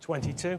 22.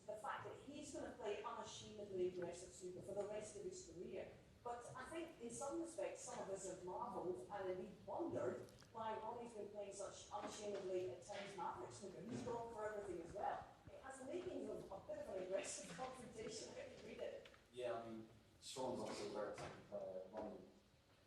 The fact that he's going to play unashamedly aggressive snooker for the rest of his career. But I think in some respects, some of us have marvelled and indeed wondered why Ronnie's been playing such unashamedly at times maverick snooker. He's gone for everything as well. It has the makings of a bit of an aggressive confrontation. How do you read it? Yeah, I mean, Sean's obviously a very technical player. Ronnie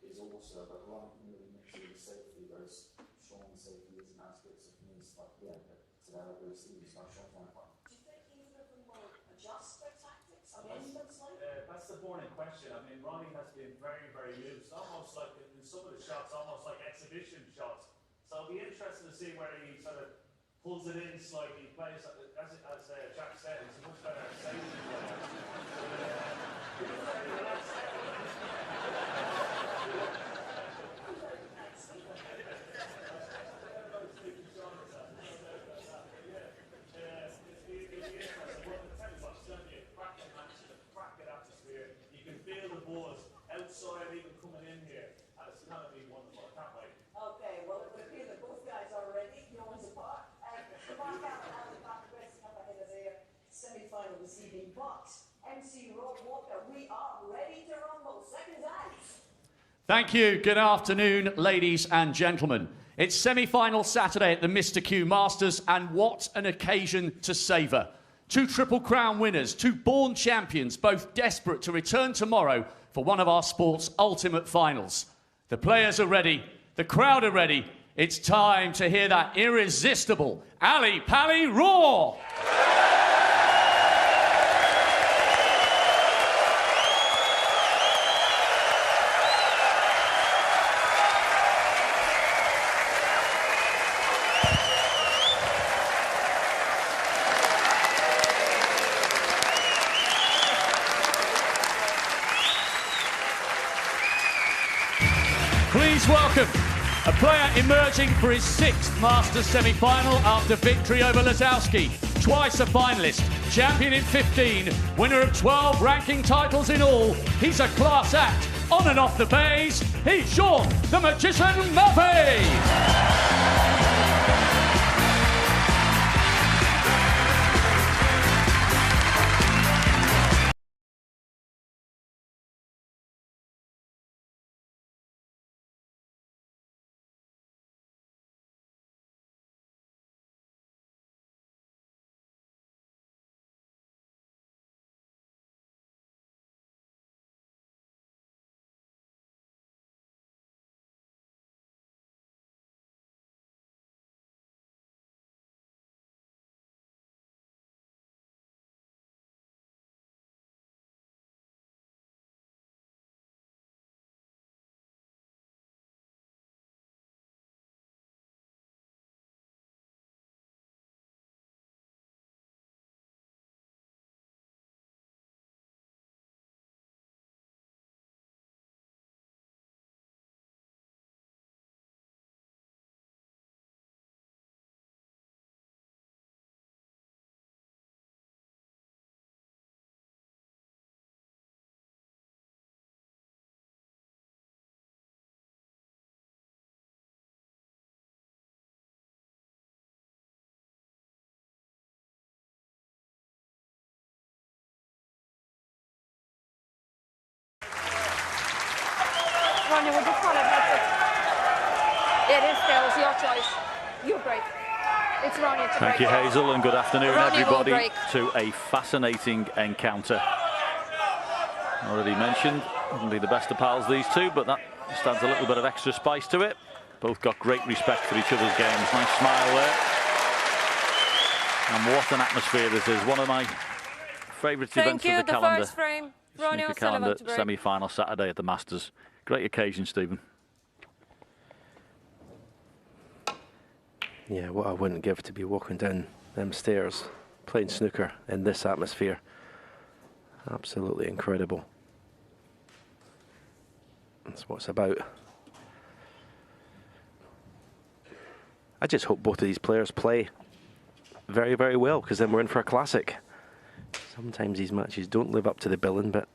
is also, but Ronnie can really mix with the safety, whereas Sean's safety isn't as good. So for me, it's like, yeah, but today I agree with Steve, it's not Sean kind of one. Do you think either of them will adjust their tactics, amend them slightly? That's the burning question. I mean, Ronnie has been very, very loose, almost like in some of the shots, almost like exhibition shots. So it'll be interesting to see where he sort of pulls it in slightly, plays, as Jack said, he's a much better safety player. Outside, even coming in here, and it's going to be wonderful. I can't wait. Okay, well, it would appear that both guys are ready. No one's apart. Mark out and Alan back progressing up ahead of their semi-final this evening. But MC Rob Walker, we are ready to rumble. Seconds out. Thank you. Good afternoon, ladies and gentlemen. It's semi-final Saturday at the Mr. Q Masters, and what an occasion to savour. Two Triple Crown winners, two born champions, both desperate to return tomorrow for one of our sport's ultimate finals. The players are ready, the crowd are ready. It's time to hear that irresistible Ali Pally roar! Please welcome a player emerging for his sixth Masters semi-final after victory over Lazowski. Twice a finalist, champion in 15, winner of 12 ranking titles in all. He's a class act, on and off the bays. He's Sean, the Magician Murphy. Ronnie, would you call it? That's it. It is still. It's your choice. You break. It's Ronnie. It's a Thank you, break. Hazel, and good afternoon, Ronnie will everybody, break. to a fascinating encounter. Already mentioned, wouldn't be the best of pals, these two, but that adds a little bit of extra spice to it. Both got great respect for each other's games. Nice smile there. And what an atmosphere this is. One of my favourite events of the calendar. First frame. Ronnie Snooker O'Sullivan calendar to break. semi-final Saturday at the Masters. Great occasion, Stephen. Yeah, what I wouldn't give to be walking down them stairs, playing snooker in this atmosphere. Absolutely incredible. That's what it's about. I just hope both of these players play very, very well, because then we're in for a classic. Sometimes these matches don't live up to the billing, but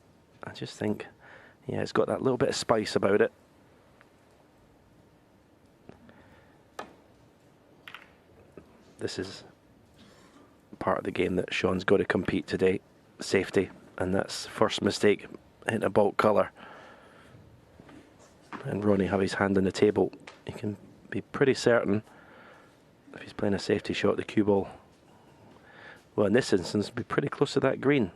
I just think, yeah, it's got that little bit of spice about it. This is part of the game that Sean's got to compete today, safety, and that's first mistake, hitting a bulk colour. And Ronnie have his hand on the table. He can be pretty certain if he's playing a safety shot, the cue ball, well, in this instance, be pretty close to that green.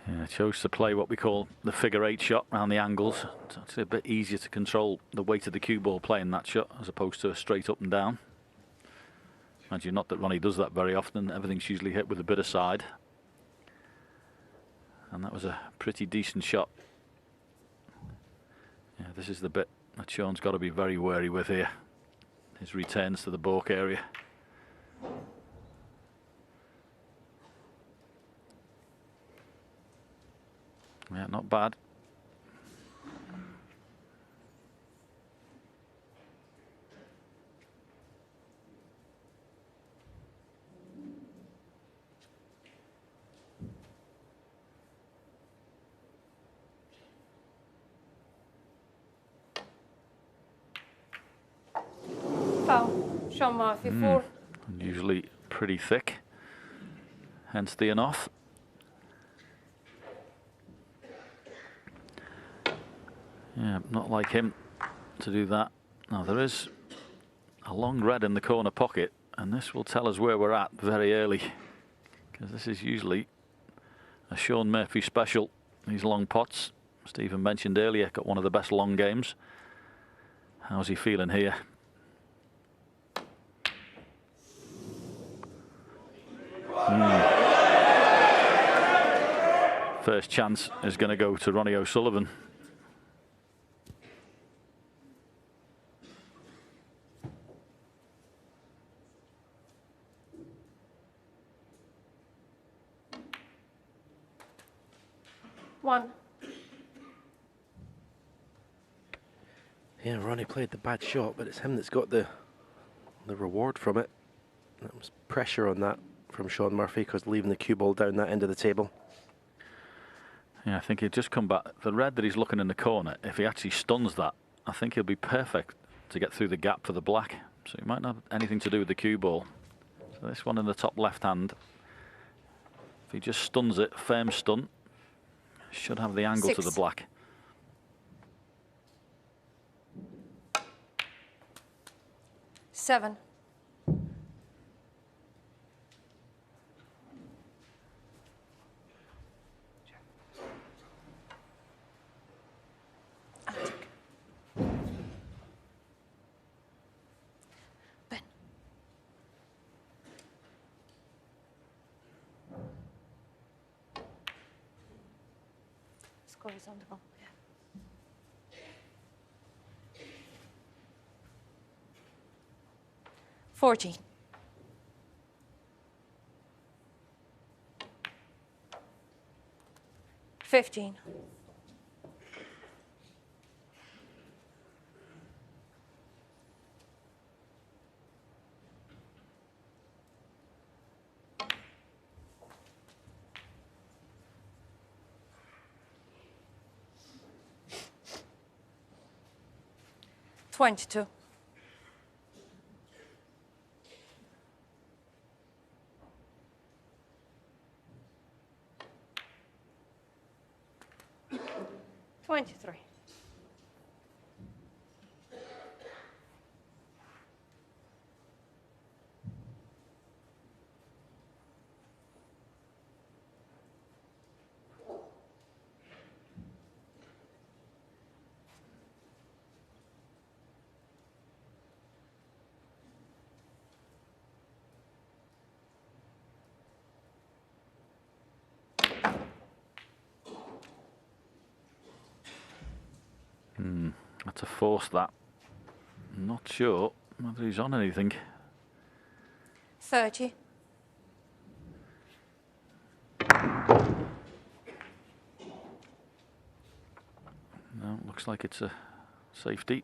Yeah, chose to play what we call the figure 8 shot around the angles. It's actually a bit easier to control the weight of the cue ball playing that shot as opposed to a straight up and down. Imagine not that Ronnie does that very often. Everything's usually hit with a bit of side. And that was a pretty decent shot. Yeah, this is the bit that Sean's got to be very wary with here. His returns to the baulk area. Yeah, not bad. Foul. Sean Murphy, 4. Usually pretty thick, hence the off. Yeah, not like him to do that. Now there is a long red in the corner pocket, and this will tell us where we're at very early, because this is usually a Sean Murphy special. These long pots, Stephen mentioned earlier, got one of the best long games. How's he feeling here? First chance is going to go to Ronnie O'Sullivan. Yeah, Ronnie played the bad shot, but it's him that's got the reward from it. There was pressure on that from Sean Murphy, because leaving the cue ball down that end of the table. Yeah, I think he'd just come back. The red that he's looking in the corner, if he actually stuns that, I think he'll be perfect to get through the gap for the black. So he might not have anything to do with the cue ball. So this one in the top left hand, if he just stuns it, firm stun, should have the angle 6. to the black. Seven. Ben. Score is on the goal. Yeah. 14. $15. 22. $23. Had to force that. Not sure whether he's on anything. 30. No, looks like it's a safety.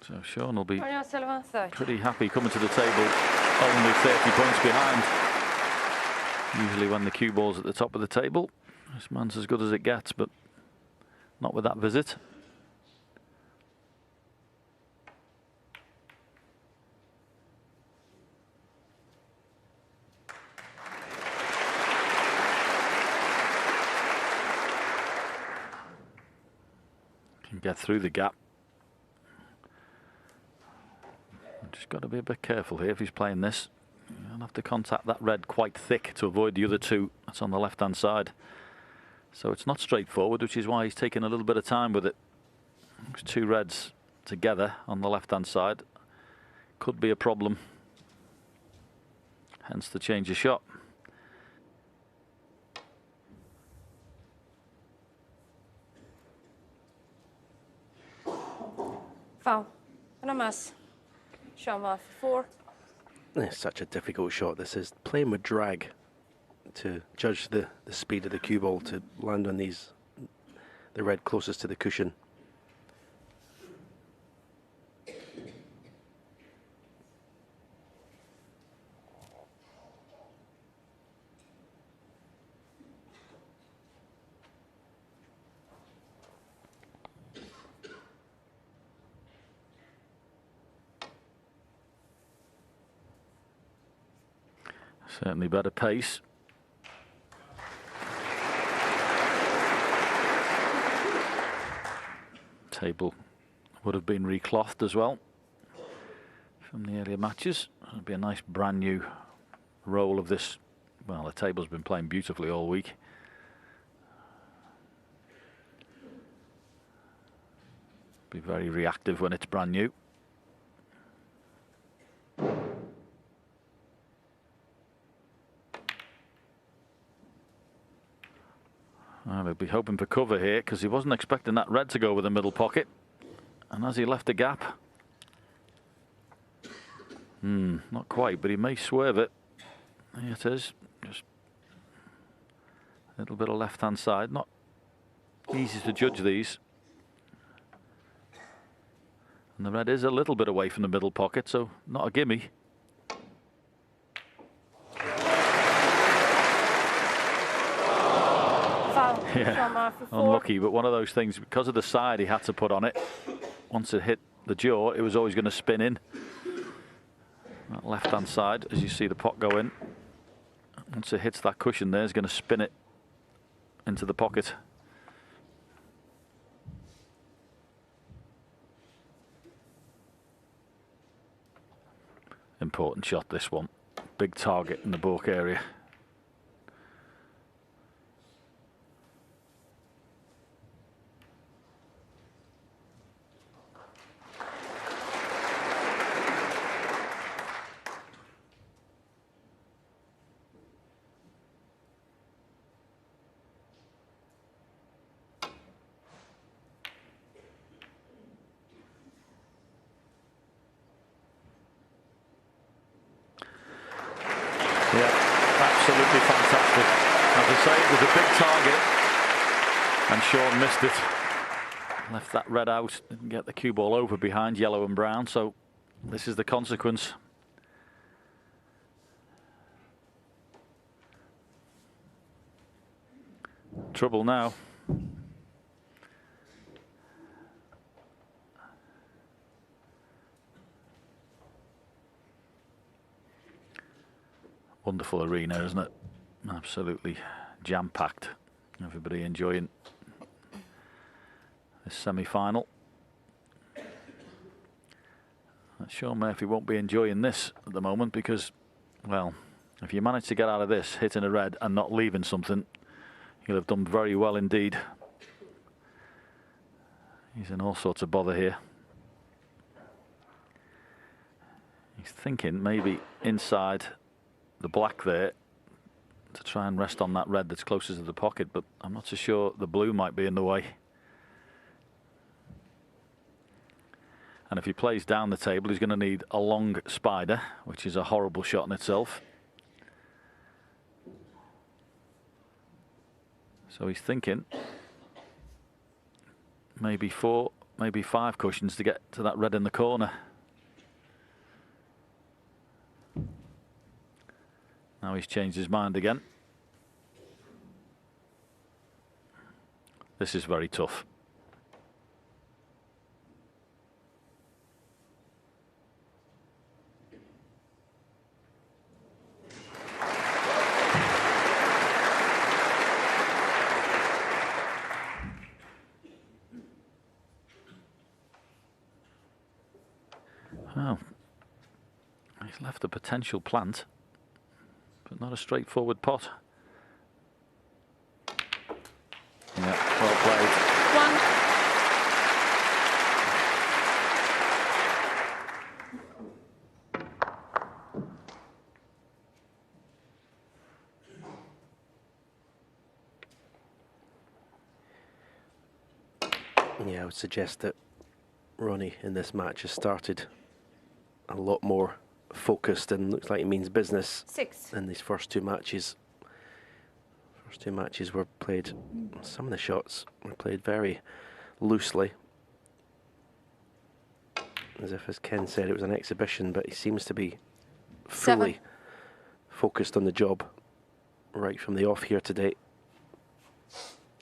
So Sean will be Marianne Sullivan, 30. pretty happy coming to the table, only 30 points behind. Usually when the cue ball's at the top of the table, this man's as good as it gets, but not with that visit. Can get through the gap. Just got to be a bit careful here if he's playing this. He'll have to contact that red quite thick to avoid the other two. That's on the left-hand side. So it's not straightforward, which is why he's taking a little bit of time with it. There's two reds together on the left-hand side. Could be a problem. Hence the change of shot. Foul. And a mess. Show him off for 4. It's such a difficult shot. This is playing with drag to judge the speed of the cue ball to land on these, the red closest to the cushion. Certainly better pace. Table would have been reclothed as well from the earlier matches. It'll be a nice brand new roll of this. Well, the table's been playing beautifully all week. Be very reactive when it's brand new. Well, he'll be hoping for cover here because he wasn't expecting that red to go with the middle pocket. And as he left a gap, not quite, but he may swerve it. Here it is, just a little bit of left-hand side. Not easy to judge these. And the red is a little bit away from the middle pocket, so not a gimme. Yeah, unlucky, but one of those things, because of the side he had to put on it, once it hit the jaw, it was always going to spin in. That left-hand side, as you see the pot go in, once it hits that cushion there, it's going to spin it into the pocket. Important shot, this one. Big target in the baulk area. Absolutely fantastic. As I say, it was a big target, and Sean missed it. Left that red out, didn't get the cue ball over behind yellow and brown, so this is the consequence. trouble now. Wonderful arena, isn't it? Absolutely jam-packed. Everybody enjoying this semi-final. Sean Murphy won't be enjoying this at the moment because, well, if you manage to get out of this hitting a red and not leaving something, you'll have done very well indeed. He's in all sorts of bother here. He's thinking maybe inside the black there to try and rest on that red that's closest to the pocket, but I'm not so sure the blue might be in the way. And if he plays down the table, he's going to need a long spider, which is a horrible shot in itself. So he's thinking maybe 4, maybe 5 cushions to get to that red in the corner. Now he's changed his mind again. This is very tough. Well, he's left a potential plant, but not a straightforward pot. Yeah, well played. 1. Yeah, I would suggest that Ronnie in this match has started a lot more focused and looks like he means business 6. in these first 2 matches. First 2 matches were played, some of the shots were played very loosely. As if, as Ken said, it was an exhibition, but he seems to be fully 7. focused on the job right from the off here today.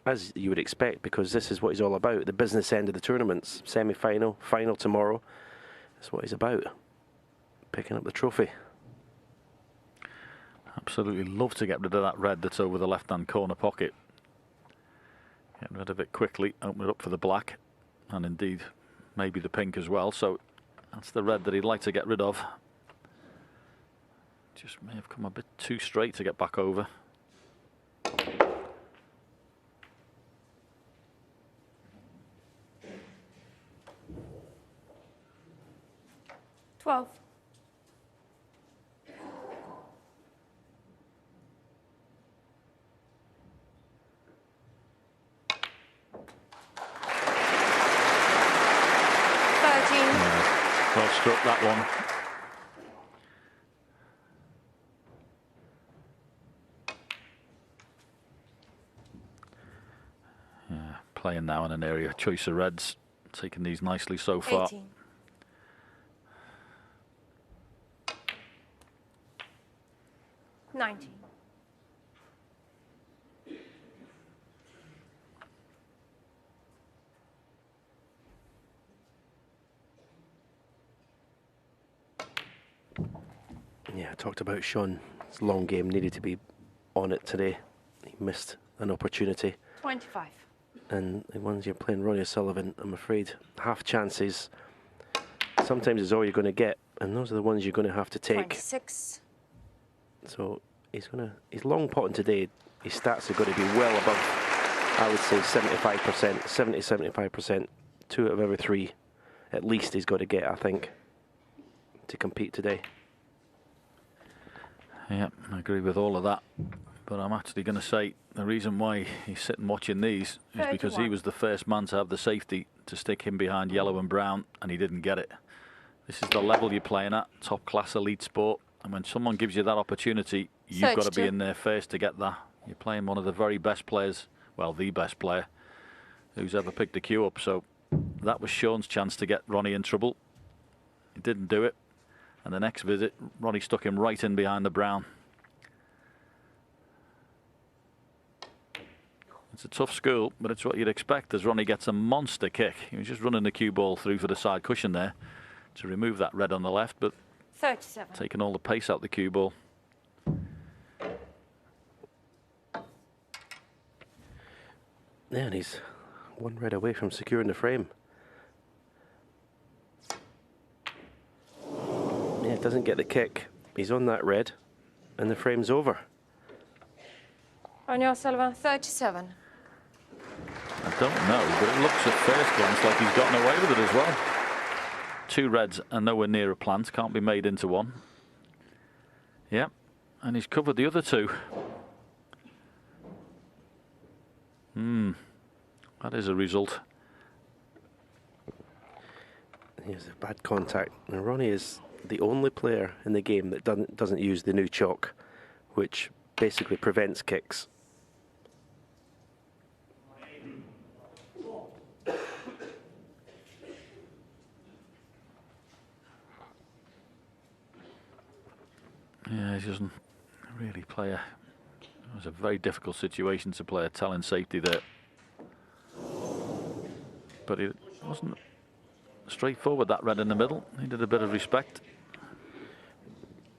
As you would expect, because this is what he's all about, the business end of the tournaments. Semi-final, final tomorrow. That's what he's about. Picking up the trophy. Absolutely love to get rid of that red that's over the left-hand corner pocket. Get rid of it quickly, open it up for the black, and indeed maybe the pink as well. So that's the red that he'd like to get rid of. Just may have come a bit too straight to get back over. $12. Well struck, that one. Yeah, playing now in an area of choice of reds, taking these nicely so far. 18. $19. Yeah, I talked about Sean. His long game needed to be on it today. He missed an opportunity. 25. And the ones you're playing Ronnie O'Sullivan, I'm afraid, half chances sometimes is all you're going to get, and those are the ones you're going to have to take. 26. So he's long potting today. His stats are going to be well above, I would say, 75%, 70-75%. 2 out of every 3, at least, he's got to get, I think, to compete today. Yeah, I agree with all of that. But I'm actually going to say the reason why he's sitting watching these is because he was the first man to have the safety to stick him behind yellow and brown, and he didn't get it. This is the level you're playing at, top class elite sport. And when someone gives you that opportunity, you've got to be in there first to get that. You're playing one of the very best players, well, the best player who's ever picked a cue up. So that was Sean's chance to get Ronnie in trouble. He didn't do it. And the next visit, Ronnie stuck him right in behind the brown. It's a tough school, but it's what you'd expect as Ronnie gets a monster kick. He was just running the cue ball through for the side cushion there to remove that red on the left, but 37. taking all the pace out the cue ball. Yeah, and he's one red away from securing the frame. Yeah, doesn't get the kick. He's on that red, and the frame's over. Ronnie O'Sullivan, 37. I don't know, but it looks at first glance like he's gotten away with it as well. 2 reds and nowhere near a plant, can't be made into one. Yep, and he's covered the other 2. That is a result. Here's a bad contact. And Ronnie is the only player in the game that doesn't use the new chalk, which basically prevents kicks. Yeah, he doesn't really play a... It was a very difficult situation to play a talent safety there. But it wasn't straightforward, that red in the middle. Needed a bit of respect.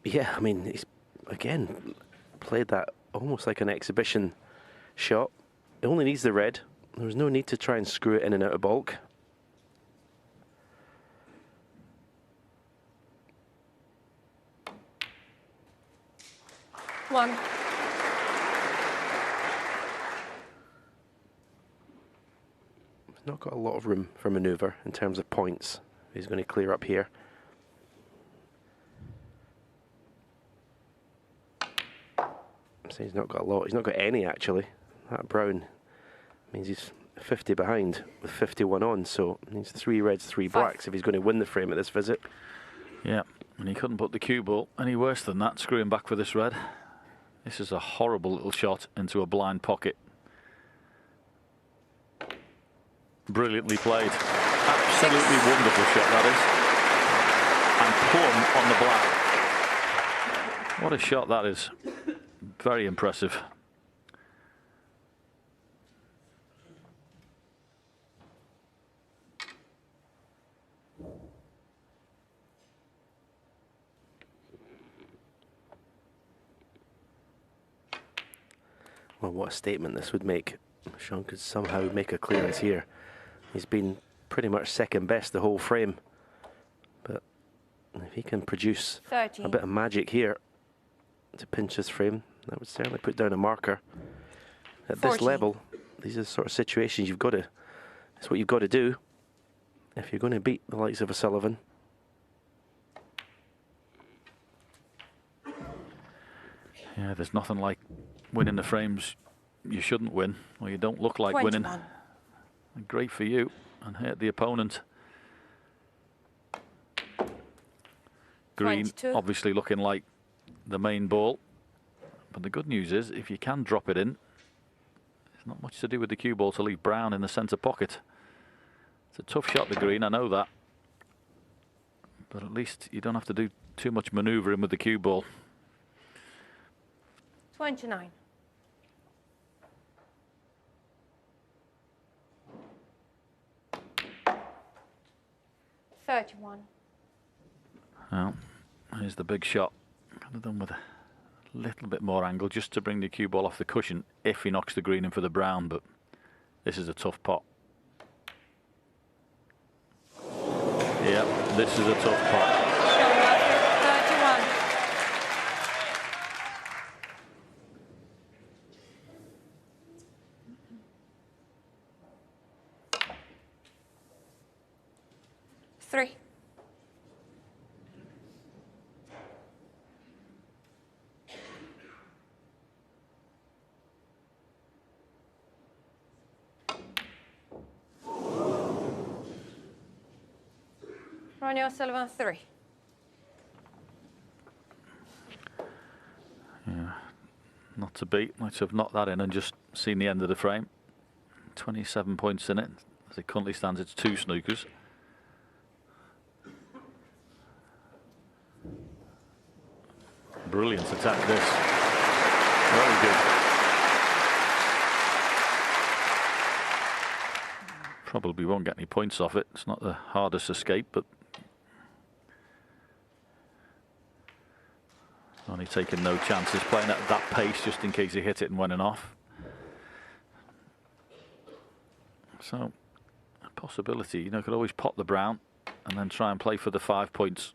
Yeah, I mean, he's, again, played that almost like an exhibition shot. It only needs the red. There was no need to try and screw it in and out of bulk. One. Not got a lot of room for manoeuvre in terms of points. He's going to clear up here. So he's not got a lot. He's not got any, actually. That brown means he's 50 behind with 51 on. So he needs 3 reds, 3 blacks if he's going to win the frame at this visit. Yeah, and he couldn't put the cue ball any worse than that, screwing back for this red. This is a horrible little shot into a blind pocket. Brilliantly played. Absolutely wonderful shot, that is. And plumb on the black. What a shot that is. Very impressive. Well, what a statement this would make. Sean could somehow make a clearance here. He's been pretty much second best the whole frame. But if he can produce 13. a bit of magic here to pinch his frame, that would certainly put down a marker. At 14. this level, these are the sort of situations you've got to, it's what you've got to do if you're going to beat the likes of O'Sullivan. Yeah, there's nothing like winning the frames you shouldn't win, or you don't look like 21. winning. Great for you, and hurt the opponent. Green 22. obviously looking like the main ball, but the good news is if you can drop it in, there's not much to do with the cue ball to leave brown in the centre pocket. It's a tough shot, the green, I know that, but at least you don't have to do too much manoeuvring with the cue ball. 29. $31. Well, here's the big shot. Could have done with a little bit more angle just to bring the cue ball off the cushion if he knocks the green in for the brown, but this is a tough pot. Yeah, this is a tough pot. 31. Three. Ronnie O'Sullivan, 3. Yeah, not to beat. Might have knocked that in and just seen the end of the frame. 27 points in it. As it currently stands, it's 2 snookers. Brilliant attack, this. Very good. Probably won't get any points off it. It's not the hardest escape, but only taking no chances, playing at that pace just in case he hit it and went off. So, a possibility, you know, could always pot the brown and then try and play for the 5 points.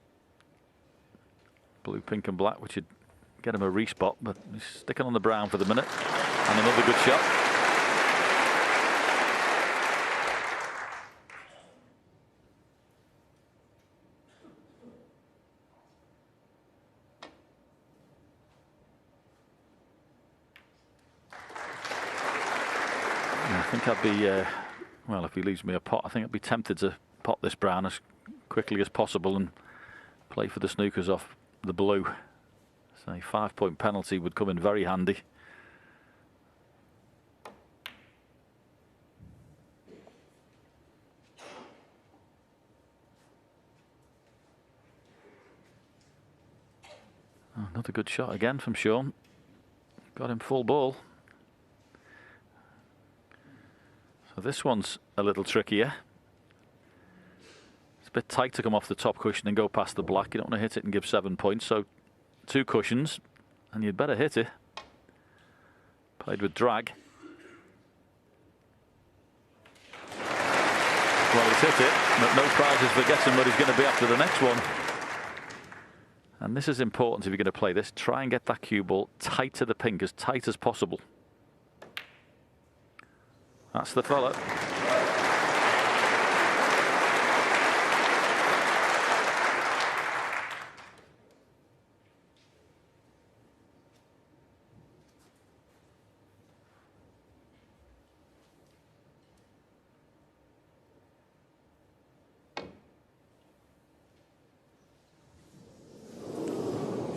Blue, pink and black, which would get him a respot, but he's sticking on the brown for the minute. And another good shot. I think I'd be, well, if he leaves me a pot, I think I'd be tempted to pot this brown as quickly as possible and play for the snookers off the blue. So a 5 point penalty would come in very handy. Oh, another good shot again from Sean. Got him full ball. So this one's a little trickier. It's a bit tight to come off the top cushion and go past the black. You don't want to hit it and give 7 points. So 2 cushions, and you'd better hit it. Played with drag. Well, he's hit it, but no prizes for guessing what he's going to be after the next one. And this is important if you're going to play this. Try and get that cue ball tight to the pink, as tight as possible. That's the fella.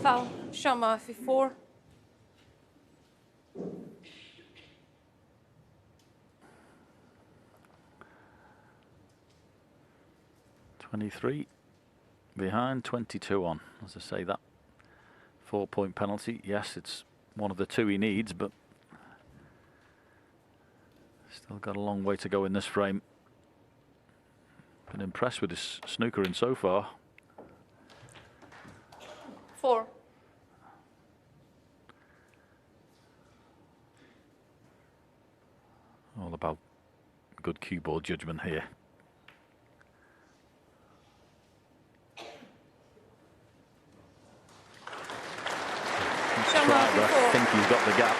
Foul. Sean Murphy, 4. Behind, 22 on. As I say, that 4 point penalty, yes, it's one of the 2 he needs, but still got a long way to go in this frame. Been impressed with his snookering so far. 4. All about good cue ball judgment here. I think he's got the gap.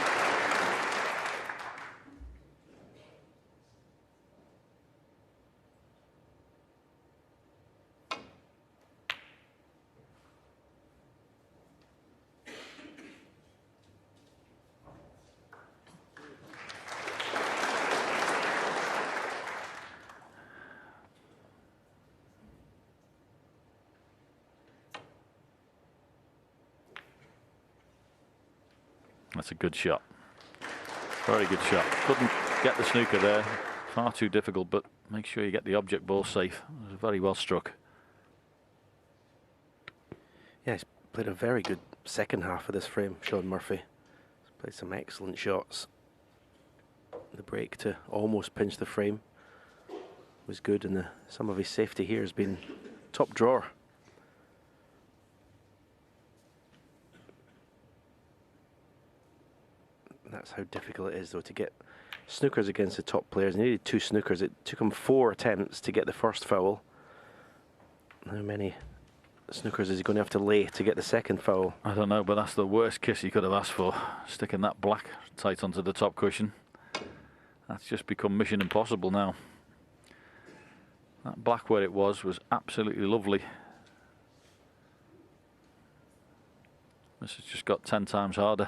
That's a good shot. Very good shot. Couldn't get the snooker there. Far too difficult, but make sure you get the object ball safe. It was very well struck. Yeah, he's played a very good second half of this frame, Sean Murphy. He's played some excellent shots. The break to almost pinch the frame was good, and some of his safety here has been top drawer. That's how difficult it is, though, to get snookers against the top players. He needed 2 snookers. It took him 4 attempts to get the first foul. How many snookers is he going to have to lay to get the second foul? I don't know, but that's the worst kiss he could have asked for. Sticking that black tight onto the top cushion. That's just become mission impossible now. That black where it was absolutely lovely. This has just got 10 times harder.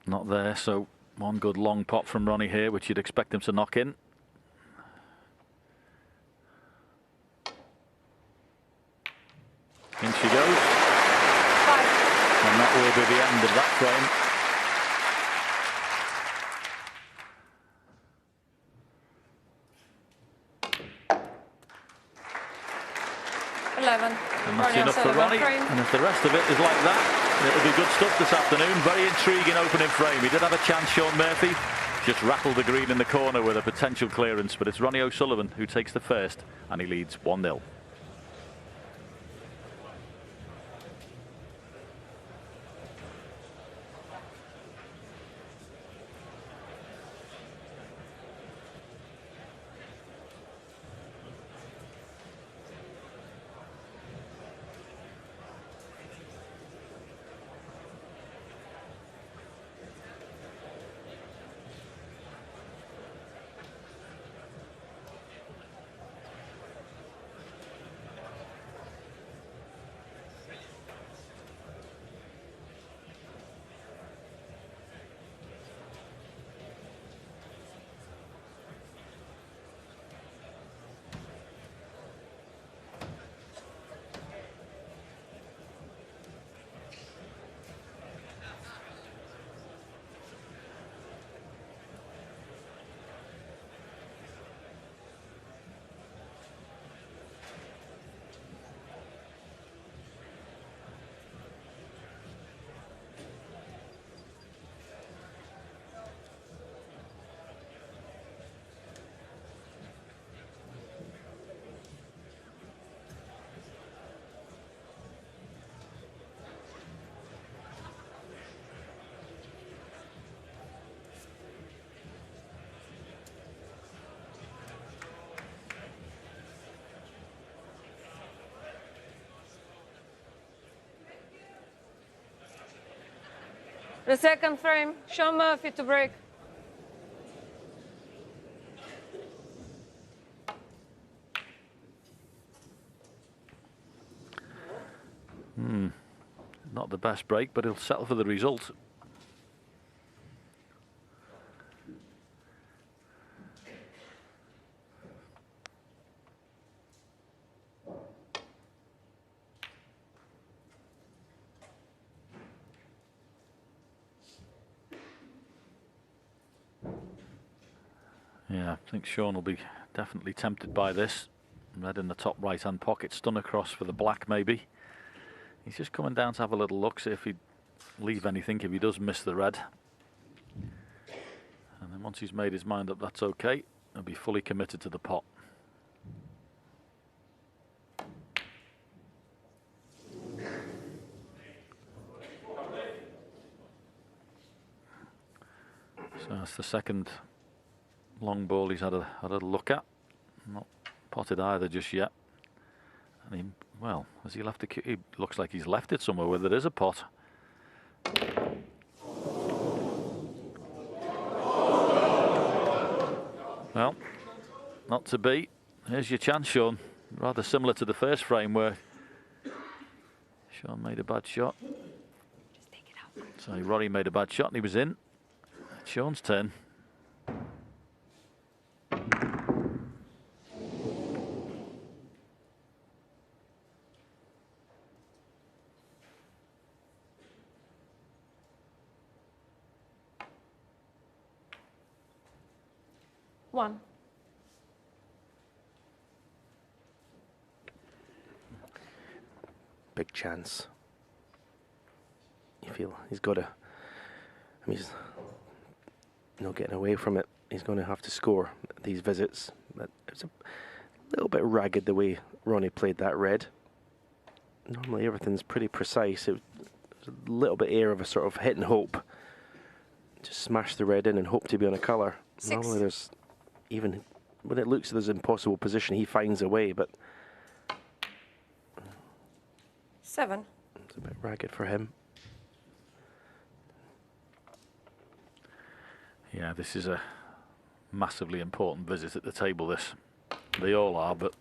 Not there, so one good long pot from Ronnie here, which you'd expect him to knock in. In she goes. And that will be the end of that frame. 11. And that's enough for O'Sullivan Ronnie. frame. And if the rest of it is like that, it'll be good stuff this afternoon. Very intriguing opening frame. He did have a chance, Sean Murphy. Just rattled the green in the corner with a potential clearance. But it's Ronnie O'Sullivan who takes the first, and he leads 1-0. The second frame, Sean Murphy to break. Not the best break, but he'll settle for the result. Yeah, I think Sean will be definitely tempted by this. Red in the top right-hand pocket, stun across for the black maybe. He's just coming down to have a little look, see if he'd leave anything if he does miss the red. And then once he's made his mind up that's okay, he'll be fully committed to the pot. So that's the second long ball he's had a look at. Not potted either just yet. And he, well, has he left the cue? He looks like he's left it somewhere where there is a pot. Well, not to be. Here's your chance, Sean. Rather similar to the first frame where Sean made a bad shot. Just take it out. So Rory made a bad shot and he was in. It's Sean's turn. One. Big chance. You feel he's got to. I mean, he's not getting away from it. He's going to have to score these visits. But it's a little bit ragged the way Ronnie played that red. Normally everything's pretty precise. It was a little bit air of a sort of hit and hope. Just smash the red in and hope to be on a colour. Normally there's, even when it looks there's an impossible position, he finds a way, but 7. it's a bit ragged for him. Yeah, this is a massively important visit at the table, this. They all are, but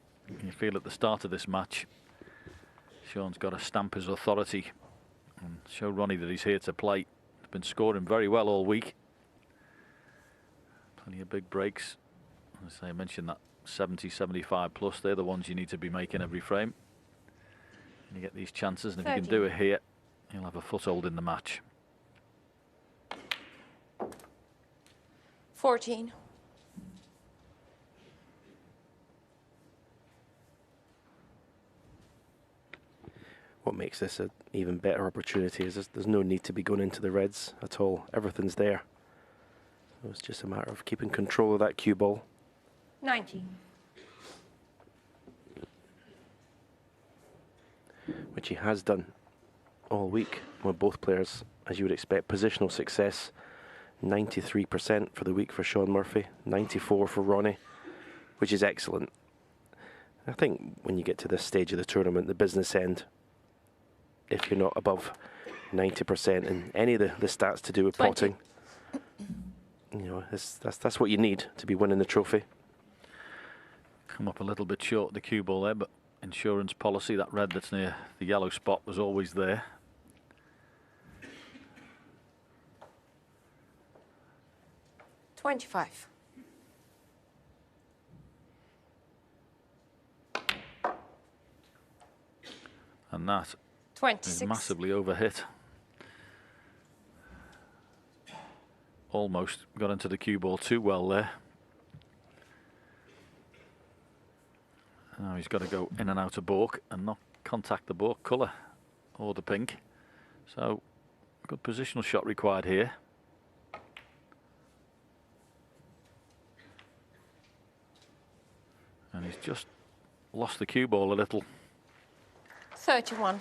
you feel at the start of this match, Sean's got to stamp his authority and show Ronnie that he's here to play. He's been scoring very well all week. Plenty of big breaks. As I mentioned, that 70, 75 plus, they're the ones you need to be making every frame. And you get these chances, and if you can do it here, you'll have a foothold in the match. 14. makes this an even better opportunity is there's no need to be going into the reds at all. Everything's there. So it's just a matter of keeping control of that cue ball. 90. Which he has done all week with both players, as you would expect. Positional success, 93% for the week for Sean Murphy, 94 for Ronnie, which is excellent. I think when you get to this stage of the tournament, the business end, if you're not above 90% in any of the stats to do with 20. potting, you know, that's what you need to be winning the trophy. Come up a little bit short of the cue ball there, but insurance policy, that red that's near the yellow spot was always there. $25. And that is 26. massively overhit. Almost got into the cue ball too well there. Now he's got to go in and out of balk and not contact the balk colour or the pink. So good positional shot required here. And he's just lost the cue ball a little. 31.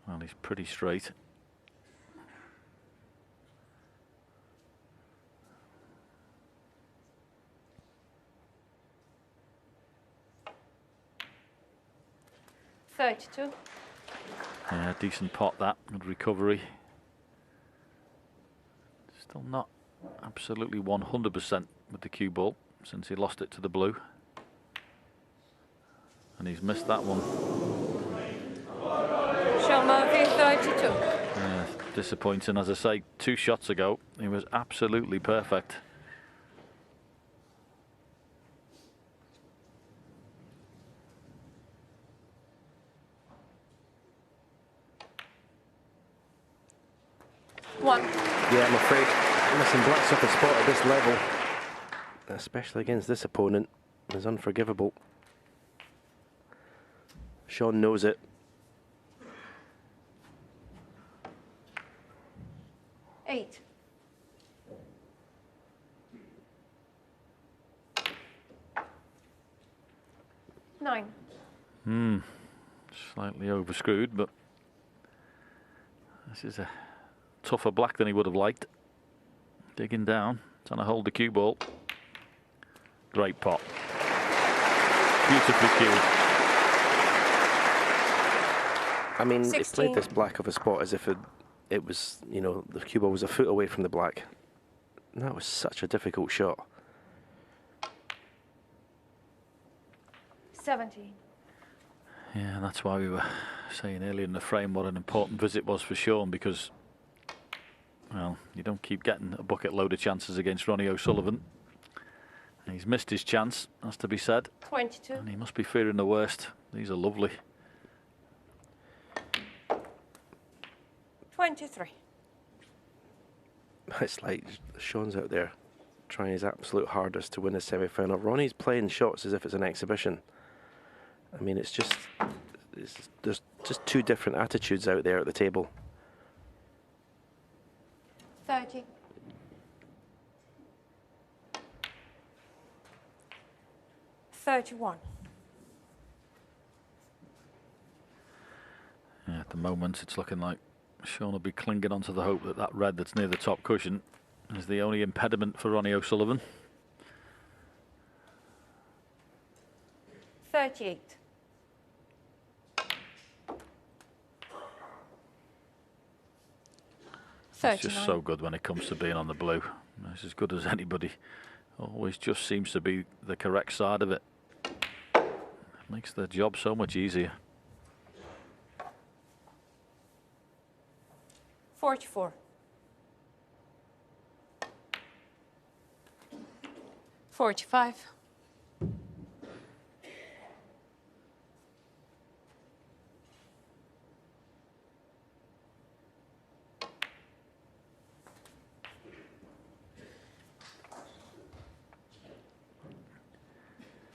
Well, he's pretty straight. $32. Yeah, decent pot that, good recovery. Still not absolutely 100% with the cue ball since he lost it to the blue. And he's missed that one. Sean Murphy, 32. Yeah, disappointing. As I say, 2 shots ago, he was absolutely perfect. One. Yeah, I'm afraid missing black's up a spot at this level, especially against this opponent, is unforgivable. Sean knows it. Eight. Nine. Slightly overscrewed, but this is a tougher black than he would have liked. Digging down, trying to hold the cue ball. Great pot. Beautifully cued. I mean, he 16. played this black of a spot as if it was, you know, the cue ball was a foot away from the black. And that was such a difficult shot. 17. Yeah, that's why we were saying earlier in the frame what an important visit was for Sean, because, well, you don't keep getting a bucket load of chances against Ronnie O'Sullivan. And he's missed his chance, has to be said. 22. And he must be fearing the worst. These are lovely. 23. It's like Sean's out there trying his absolute hardest to win the semi-final. Ronnie's playing shots as if it's an exhibition. I mean, there's just 2 different attitudes out there at the table. 30. 31. Yeah, at the moment, it's looking like Sean will be clinging onto the hope that that red that's near the top cushion is the only impediment for Ronnie O'Sullivan. 38. It's just so good when it comes to being on the blue. It's as good as anybody. Always just seems to be the correct side of it. Makes the job so much easier. 44. 45.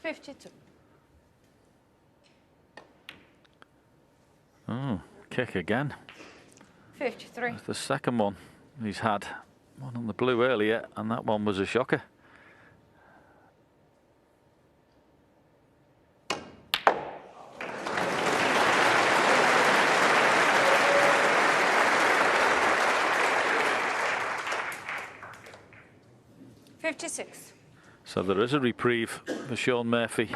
52. Oh, kick again. 53. That's the second one he's had. One on the blue earlier, and that one was a shocker. So there is a reprieve for Sean Murphy.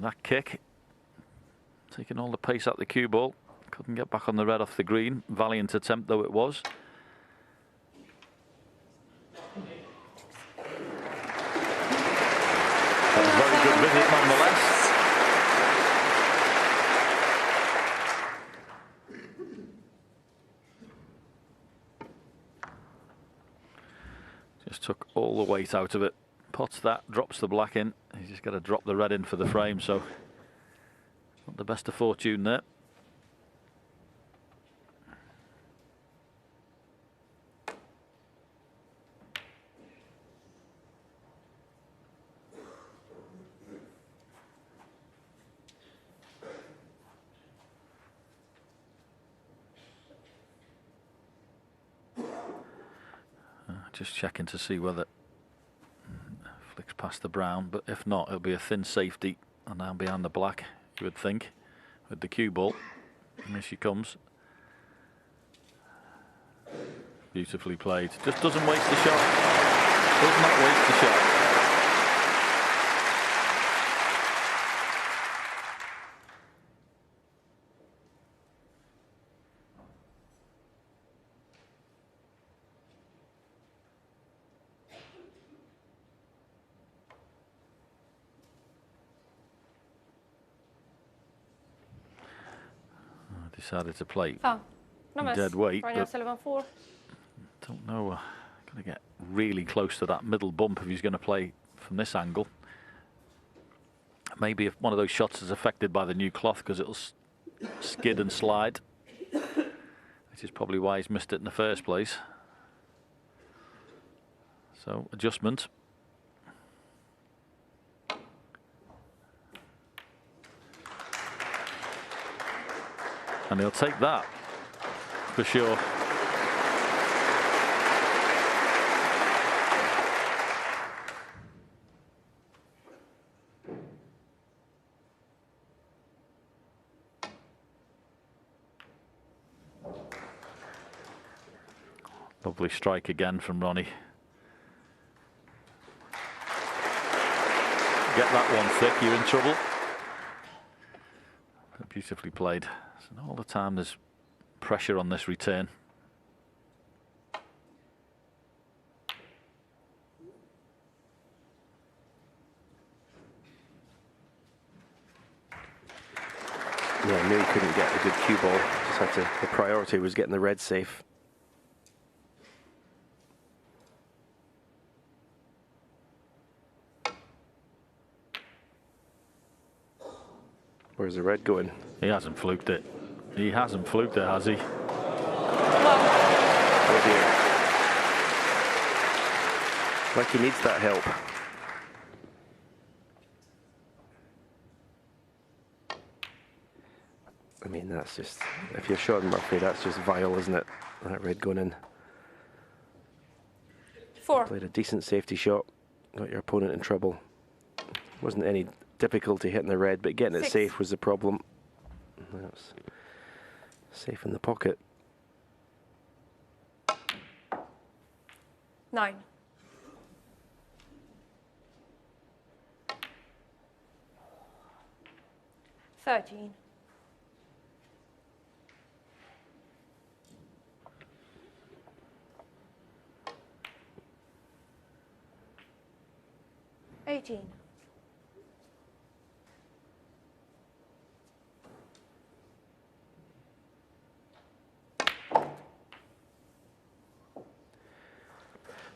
That kick, taking all the pace out the cue ball. Couldn't get back on the red off the green. Valiant attempt though it was. A very good visit nonetheless. Just took all the weight out of it. Pots that, drops the black in. He's just got to drop the red in for the frame, so not the best of fortune there. Just checking to see whether flicks past the brown, but if not, it'll be a thin safety and down behind the black, you would think, with the cue ball. And here she comes. Beautifully played. Just doesn't waste the shot. Does not waste the shot. Decided to play dead weight, but don't know. Going to get really close to that middle bump if he's going to play from this angle. Maybe if one of those shots is affected by the new cloth because it'll skid and slide, which is probably why he's missed it in the first place. So adjustment. And he'll take that for sure. Lovely strike again from Ronnie. Get that one thick, you're in trouble. Beautifully played. So all the time there's pressure on this return. Yeah, I knew he couldn't get a good cue ball. Just had to. The priority was getting the red safe. Where's the red going? He hasn't fluked it. He hasn't fluked it, has he? Oh dear. Like he needs that help. I mean, that's just, if you're Sean Murphy, that's just vile, isn't it? That red going in. 4. Played a decent safety shot, got your opponent in trouble. Wasn't any difficulty hitting the red, but getting it 6. safe was the problem. That's safe in the pocket. 9. 13. 18.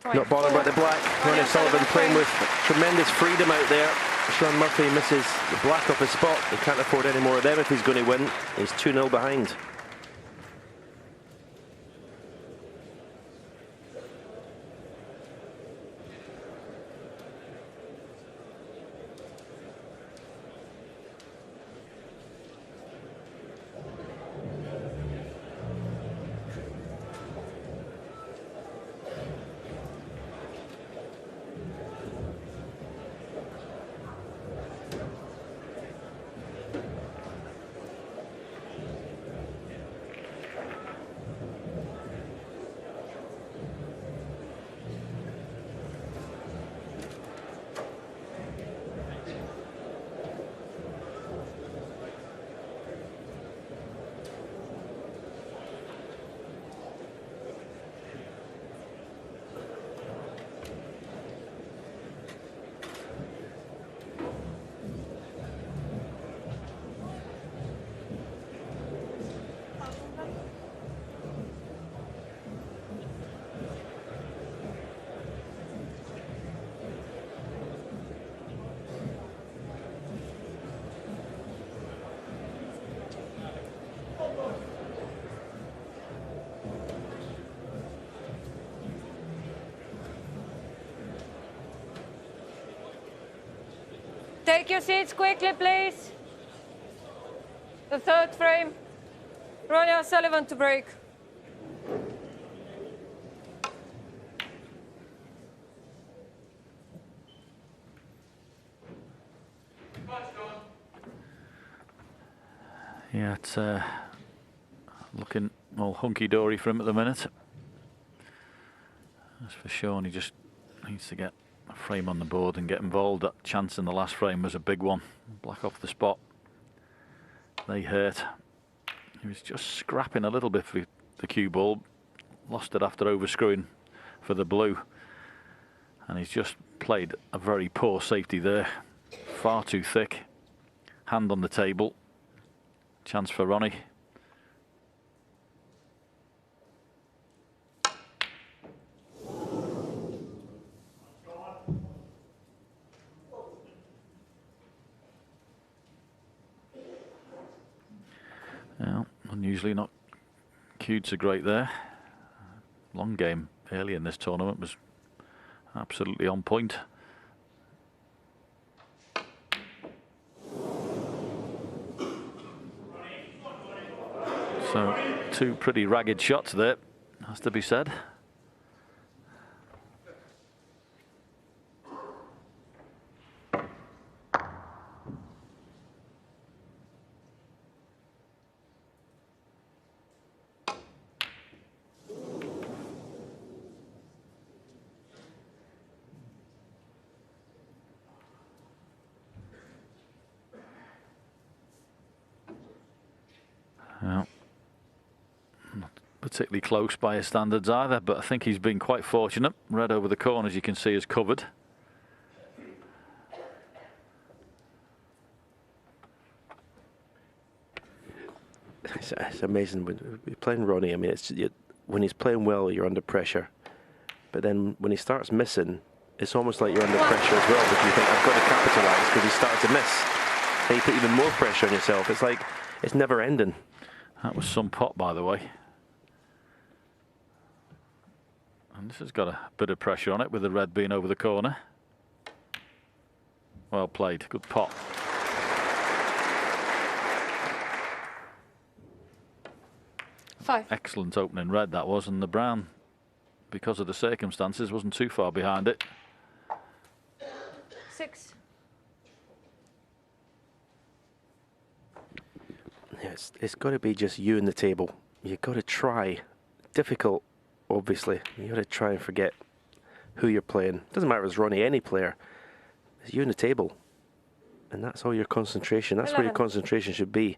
24. Not bothered by the black. Ronnie Sullivan playing with tremendous freedom out there. Sean Murphy misses the black off his spot. He can't afford any more of them if he's going to win. He's 2-0 behind. Take your seats quickly, please. The third frame. Ronnie O'Sullivan to break. Yeah, it's looking all hunky-dory for him at the minute. As for Sean, he just needs to get a frame on the board and get involved. That chance in the last frame was a big one. Black off the spot. They hurt. He was just scrapping a little bit for the cue ball. Lost it after overscrewing for the blue. And he's just played a very poor safety there. Far too thick. Hand on the table. Chance for Ronnie. Well, unusually not cued so great there. Long game early in this tournament was absolutely on point. So, two pretty ragged shots there, has to be said. Well, not particularly close by his standards either, but I think he's been quite fortunate. Red over the corners, you can see, is covered. It's amazing when you're playing Ronnie. I mean, when he's playing well, you're under pressure, but then when he starts missing, it's almost like you're under pressure as well, because you think, I've got to capitalise because he started to miss. Then you put even more pressure on yourself. It's like it's never ending. That was some pot, by the way. And this has got a bit of pressure on it with the red being over the corner. Well played, good pot. Five. Excellent opening red that was, and the brown, because of the circumstances, wasn't too far behind it. 6. Yeah, it's got to be just you and the table. You've got to try. Difficult, obviously. You've got to try and forget who you're playing. Doesn't matter if it's Ronnie, any player. It's you and the table. And that's all your concentration. That's 11. where your concentration should be.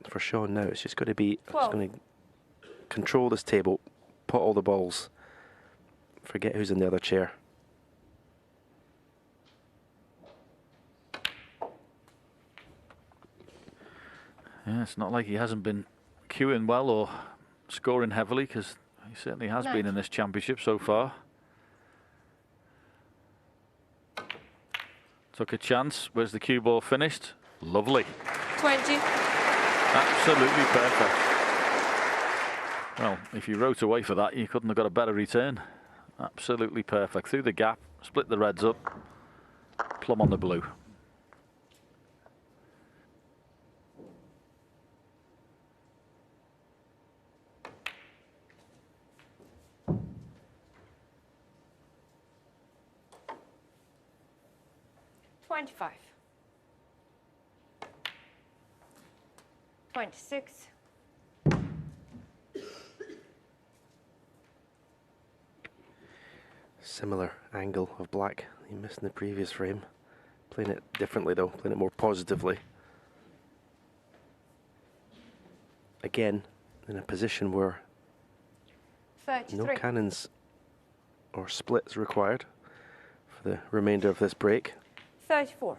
For Sean now, it's just got to be, I'm just going to control this table, put all the balls, forget who's in the other chair. Yeah, it's not like he hasn't been cueing well or scoring heavily, because he certainly has been in this championship so far. Took a chance. Where's the cue ball finished? Lovely. 20. Absolutely perfect. Well, if you wrote away for that, you couldn't have got a better return. Absolutely perfect. Through the gap, split the reds up, plumb on the blue. $25. 26. Similar angle of black he missed in the previous frame. Playing it differently though, playing it more positively. Again, in a position where 33. no cannons or splits required for the remainder of this break. 34.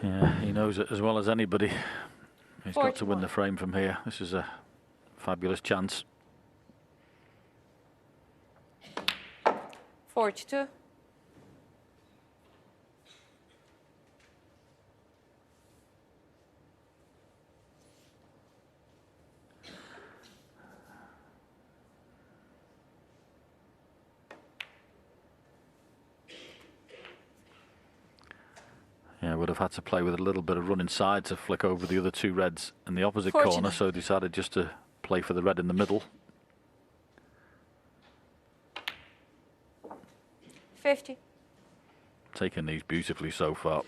Yeah, he knows it as well as anybody. He's got to win 41. the frame from here. This is a fabulous chance. 42. Yeah, would have had to play with a little bit of run inside to flick over the other two reds in the opposite 49. corner, so decided just to play for the red in the middle. 50. Taking these beautifully so far.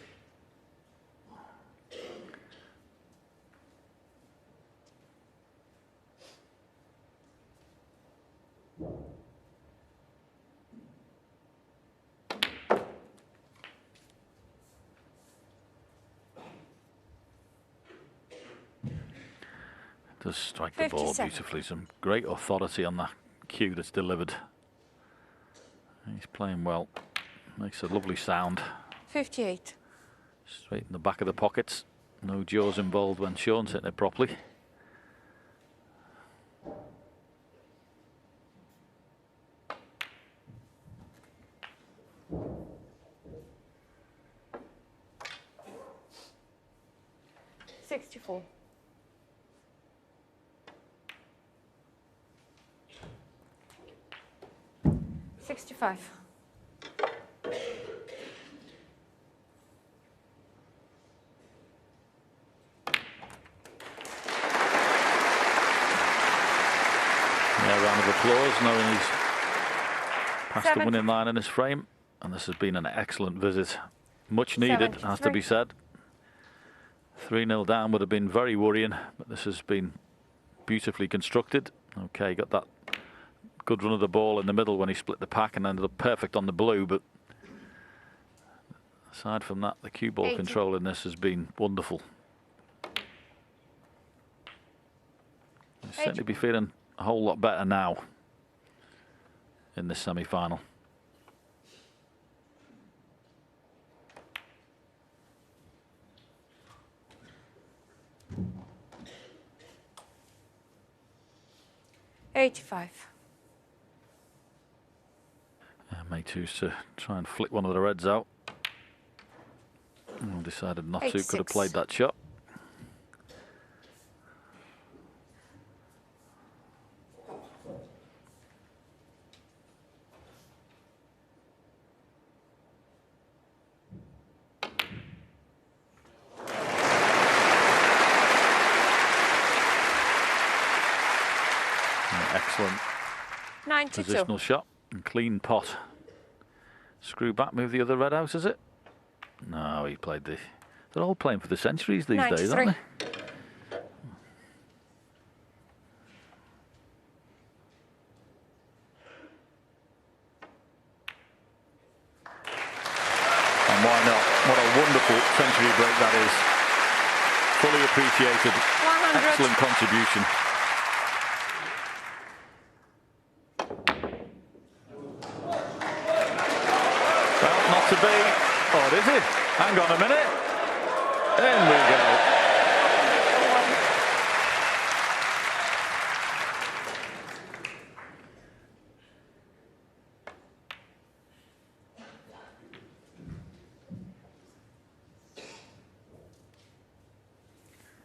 Does strike the ball 57. beautifully. Some great authority on that cue that's delivered. He's playing well. Makes a lovely sound. 58. Straight in the back of the pockets. No jaws involved when Sean's hitting it properly. $64. 65. Yeah, round of applause, knowing he's past the 70. winning line in his frame. And this has been an excellent visit. Much needed, has to be 73. said. 3-0 down would have been very worrying, but this has been beautifully constructed. Okay, got that good run of the ball in the middle when he split the pack and ended up perfect on the blue, but aside from that, the cue ball 80. control in this has been wonderful. He'll certainly be feeling a whole lot better now in this semi-final. $85. May choose to try and flick one of the reds out. Decided not to, could have 86. played that shot. Excellent 92. positional shot and clean pot. Screw back, move the other red out, is it? No, he played the... They're all playing for the centuries these days, aren't 93. they? And why not? What a wonderful century break that is. Fully appreciated. 100. Excellent contribution. Well, not to be. Oh, is it? Hang on a minute. In we go.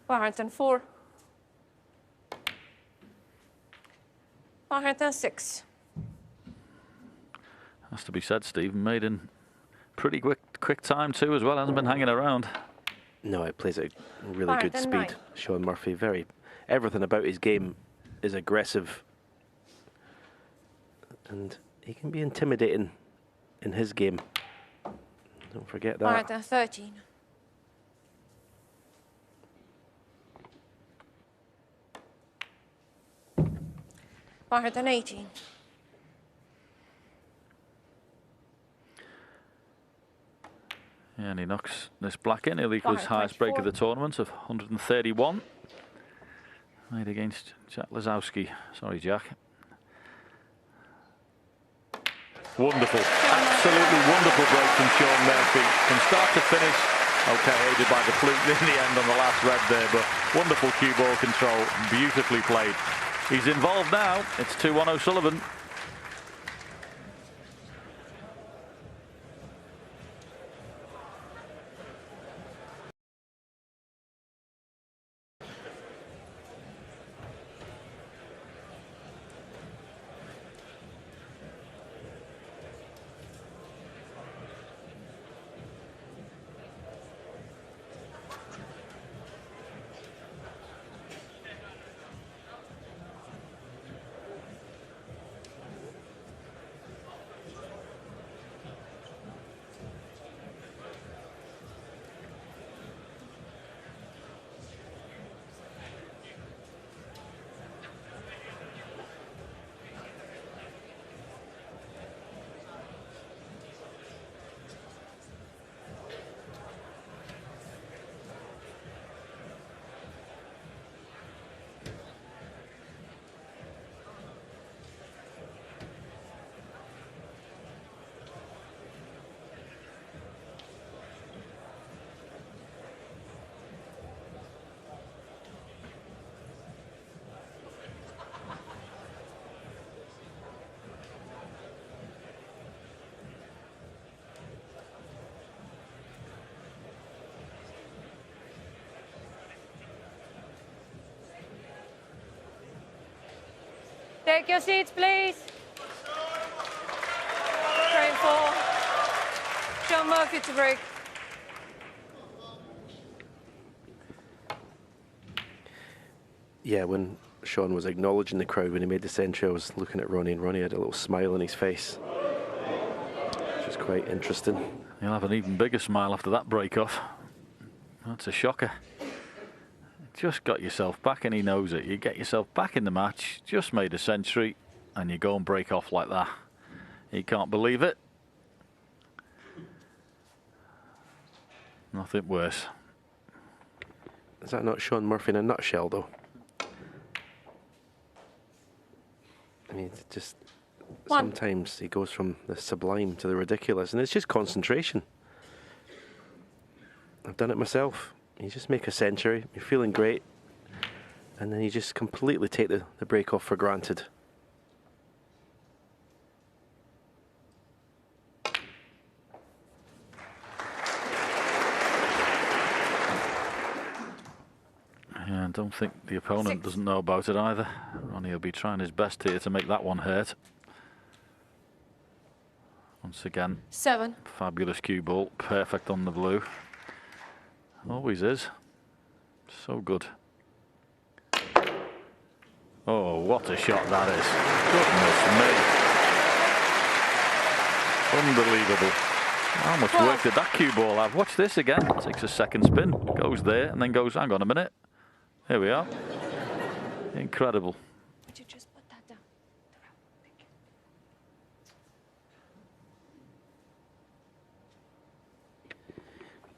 $104. $106. Has to be said, Stephen made in pretty quick time too as well. Hasn't been hanging around. No, it plays at really good 109. speed. Sean Murphy, everything about his game is aggressive. And he can be intimidating in his game. Don't forget that. 113. $118. Yeah, and he knocks this black in. He'll equal his highest break of the tournament of 131. Made against Jack Lazowski. Sorry, Jack. Wonderful. Absolutely wonderful break from Sean Murphy. From start to finish. Okay, aided by the fluke in the end on the last red there, but wonderful cue ball control. Beautifully played. He's involved now. It's 2-1 O'Sullivan. Take your seats, please. Frame 4. Sean Murphy to break. Yeah, when Sean was acknowledging the crowd when he made the century, I was looking at Ronnie, and Ronnie had a little smile on his face, which was quite interesting. He'll have an even bigger smile after that break-off. That's a shocker. Just got yourself back, and he knows it. You get yourself back in the match, just made a century, and you go and break off like that. He can't believe it. Nothing worse. Is that not Sean Murphy in a nutshell, though? I mean, it's just sometimes he goes from the sublime to the ridiculous, and it's just concentration. I've done it myself. You just make a century, you're feeling great, and then you just completely take the break off for granted. Yeah, I don't think the opponent doesn't know about it either. Ronnie will be trying his best here to make that one hurt. Once again, 7. fabulous cue ball, perfect on the blue. Always is. So good. Oh, what a shot that is. Goodness me. Unbelievable. How much work did that cue ball have? Watch this again. Takes a second spin, goes there, and then goes, hang on a minute. Here we are. Incredible. Would you just put that down?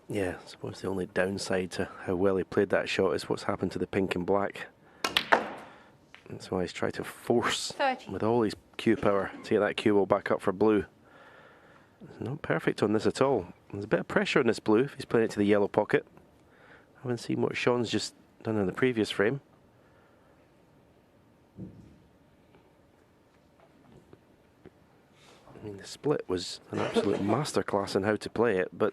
Yeah, I suppose the only downside to how well he played that shot is what's happened to the pink and black. That's why he's tried to force, 30. with all his cue power, to get that cue ball back up for blue. It's not perfect on this at all. There's a bit of pressure on this blue if he's playing it to the yellow pocket. I haven't seen what Sean's just done in the previous frame. I mean, the split was an absolute masterclass in how to play it, but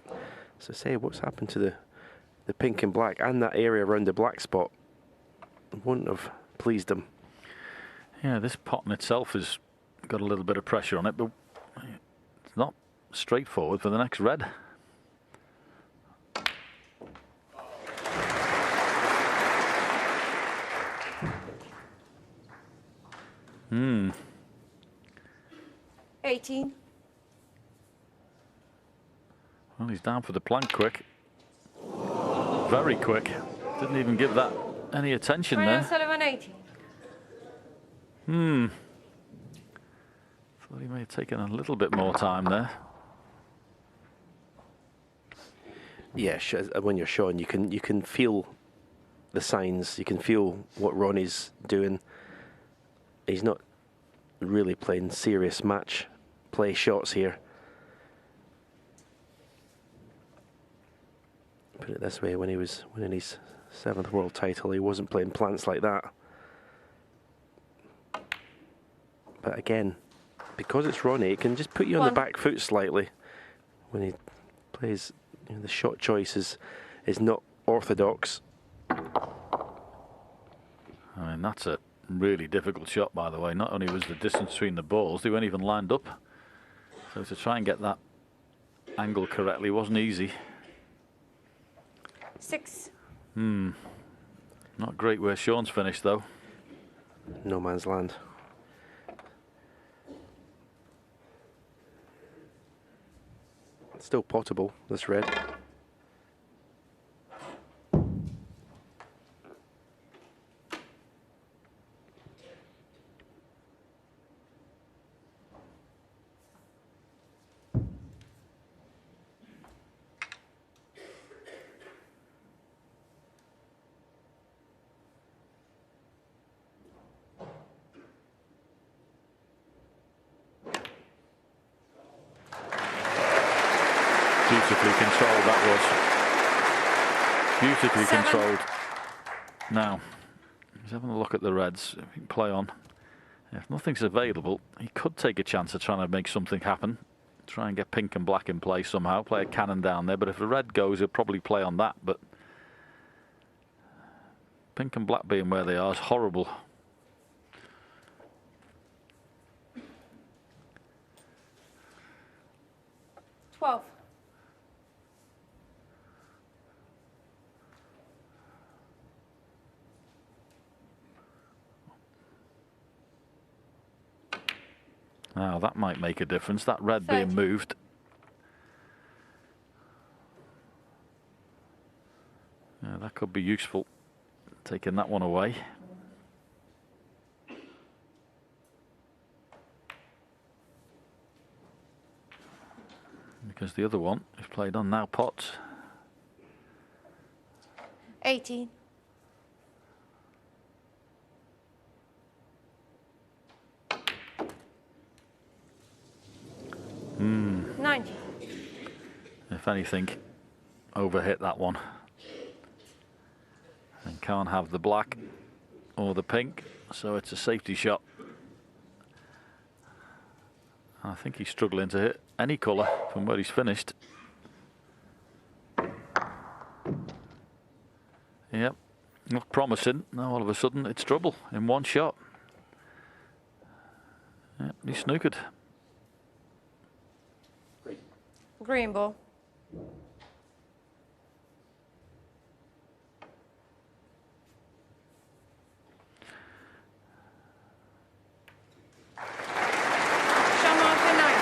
as I say, what's happened to the pink and black and that area around the black spot wouldn't have pleased him. Yeah, this pot in itself has got a little bit of pressure on it, but it's not straightforward for the next red. Hmm. 18. Well, he's down for the plank quick. Very quick. Didn't even give that any attention there. Sullivan 18. Thought he may have taken a little bit more time there. Yeah, when you're Sean, you can feel the signs. You can feel what Ronnie's doing. He's not really playing serious match play shots here. Put it this way, when he was winning his 7th world title, he wasn't playing plants like that. But again, because it's Ronnie, it can just put you on the back foot slightly when he plays. You know, the shot choice is not orthodox. I mean, that's a really difficult shot, by the way. Not only was the distance between the balls, they weren't even lined up. So to try and get that angle correctly wasn't easy. 6. Not great where Sean's finished, though. No man's land. It's still potable, this red. Beautifully controlled, that was. Beautifully 7. controlled. Now, he's having a look at the reds. If he can play on. If nothing's available, he could take a chance of trying to make something happen. Try and get pink and black in play somehow. Play a cannon down there. But if the red goes, he'll probably play on that. But pink and black being where they are is horrible. 12. Now that might make a difference, that red 30. being moved. Yeah, that could be useful, taking that one away. Because the other one is played on now pots. 18. Hmm. 90. If anything, overhit that one. And can't have the black or the pink, so it's a safety shot. I think he's struggling to hit any colour from where he's finished. Yep, not promising. Now all of a sudden it's trouble in one shot. Yep, he snookered. Green ball. Shama for 90.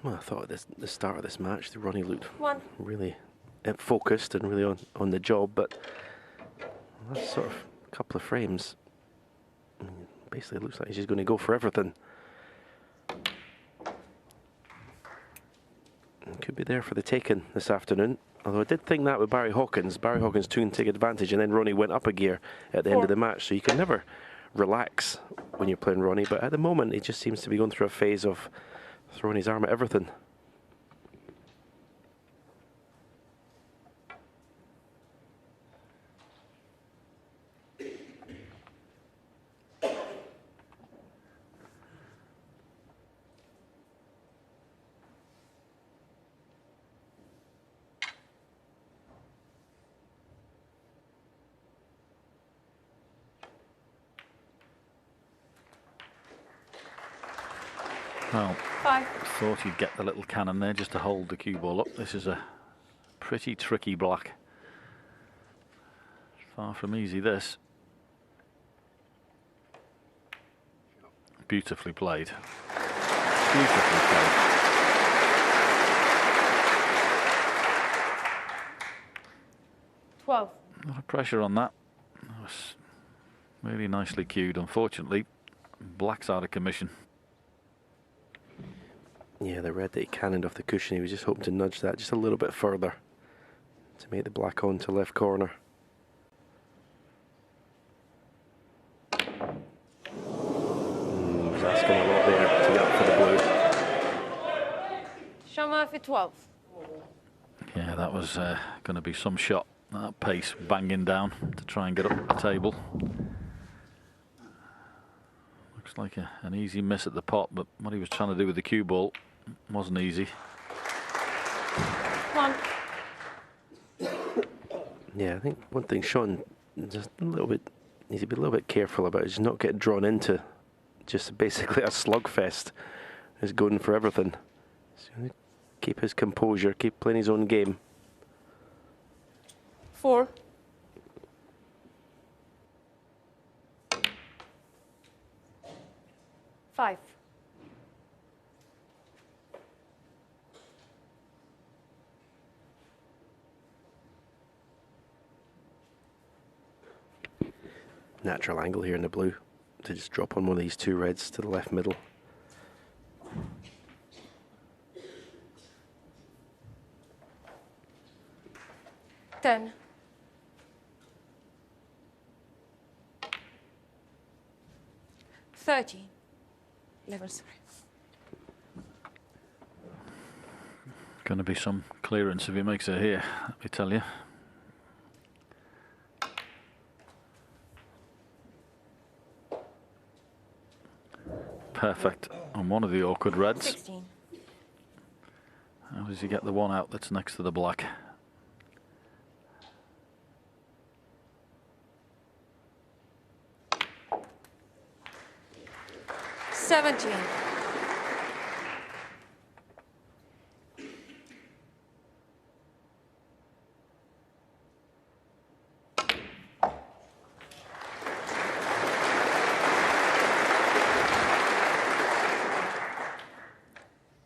Well, I thought at the start of this match, the Ronnie looked 1. really focused and really on the job, but that's sort of a couple of frames. I mean, basically, it looks like he's just going to go for everything. And could be there for the taking this afternoon. Although I did think that with Barry Hawkins. Barry Hawkins took advantage, and then Ronnie went up a gear at the end of the match, so you can never relax when you're playing Ronnie. But at the moment, he just seems to be going through a phase of throwing his arm at everything. Well, 5. thought he'd get the little cannon there just to hold the cue ball up. This is a pretty tricky black. Far from easy, this. Beautifully played. Beautifully played. A lot of pressure on that. That was really nicely cued. Unfortunately, black's out of commission. Yeah, the red that he cannoned off the cushion, he was just hoping to nudge that just a little bit further to make the black on to left corner. Was asking a lot there to get up for the blue. Shama for 12. Yeah, that was going to be some shot. That pace banging down to try and get up the table. Looks like an easy miss at the pot, but what he was trying to do with the cue ball wasn't easy. 1. Yeah, I think one thing Sean just a little bit needs to be a little bit careful about is not get drawn into just basically a slugfest. He's going for everything. So keep his composure, keep playing his own game. 4. Five. Natural angle here in the blue to just drop on one of these two reds to the left middle. 10. $30. Level 3. Going to be some clearance if he makes it here, let me tell you. Perfect on one of the awkward reds. 16. How does he get the one out that's next to the black? $17.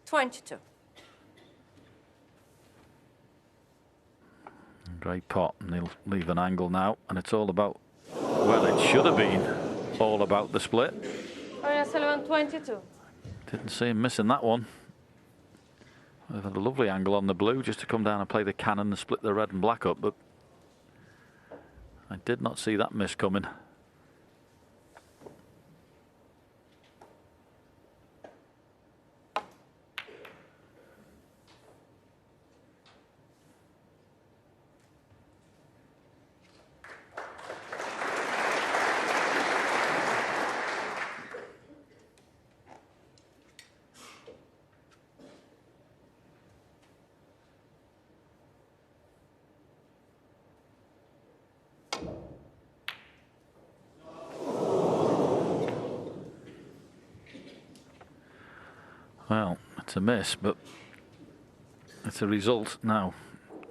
$22. Great pot, and he'll leave an angle now, and it's all about, well, it should have been all about the split. Arena Sullivan, 22. Didn't see him missing that one. They've had a lovely angle on the blue just to come down and play the cannon and split the red and black up, but I did not see that miss coming. Well, it's a miss, but it's a result now.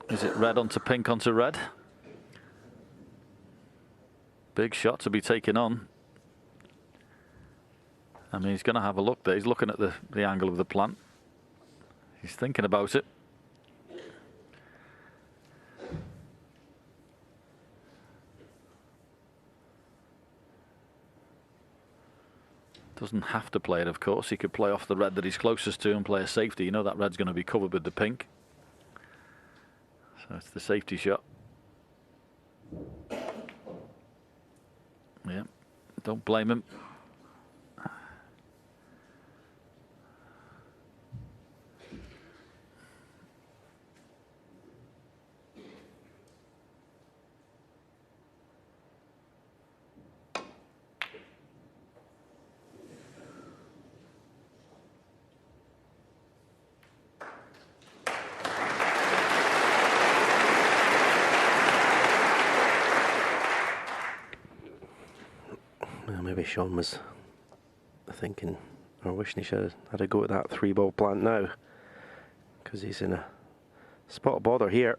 Is it red onto pink onto red? Big shot to be taken on. I mean, he's going to have a look there. He's looking at the angle of the plant. He's thinking about it. Doesn't have to play it, of course. He could play off the red that he's closest to and play a safety. You know that red's going to be covered with the pink. So it's the safety shot. Yeah, don't blame him. Maybe Sean was thinking or wishing he should have had a go at that 3-ball plant now, because he's in a spot of bother here.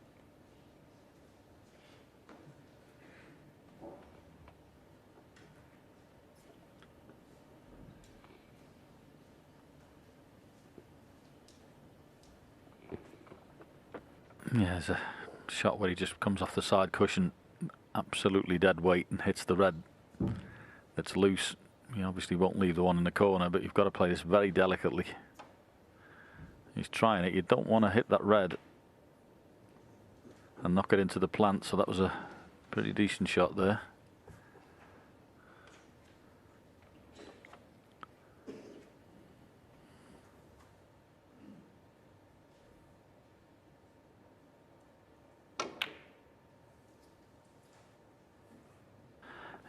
Yeah, there's a shot where he just comes off the side cushion, absolutely dead weight, and hits the red that's loose. He obviously won't leave the one in the corner, but you've got to play this very delicately. He's trying it. You don't want to hit that red and knock it into the plant, so that was a pretty decent shot there.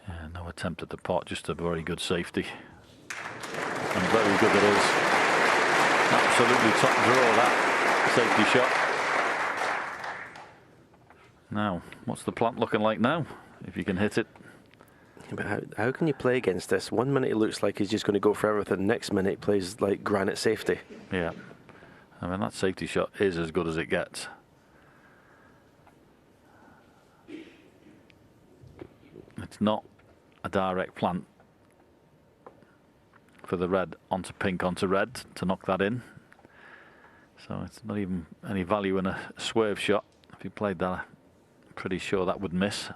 Yeah, no attempt at the pot, just a very good safety. And very good it is. Absolutely top draw, that safety shot. Now, what's the plant looking like now, if you can hit it? Yeah, but how can you play against this? 1 minute it looks like he's just going to go for everything. Next minute he plays like granite safety. Yeah. I mean, that safety shot is as good as it gets. It's not a direct plant for the red onto pink onto red to knock that in. So it's not even any value in a swerve shot. If he played that, I'm pretty sure that would miss.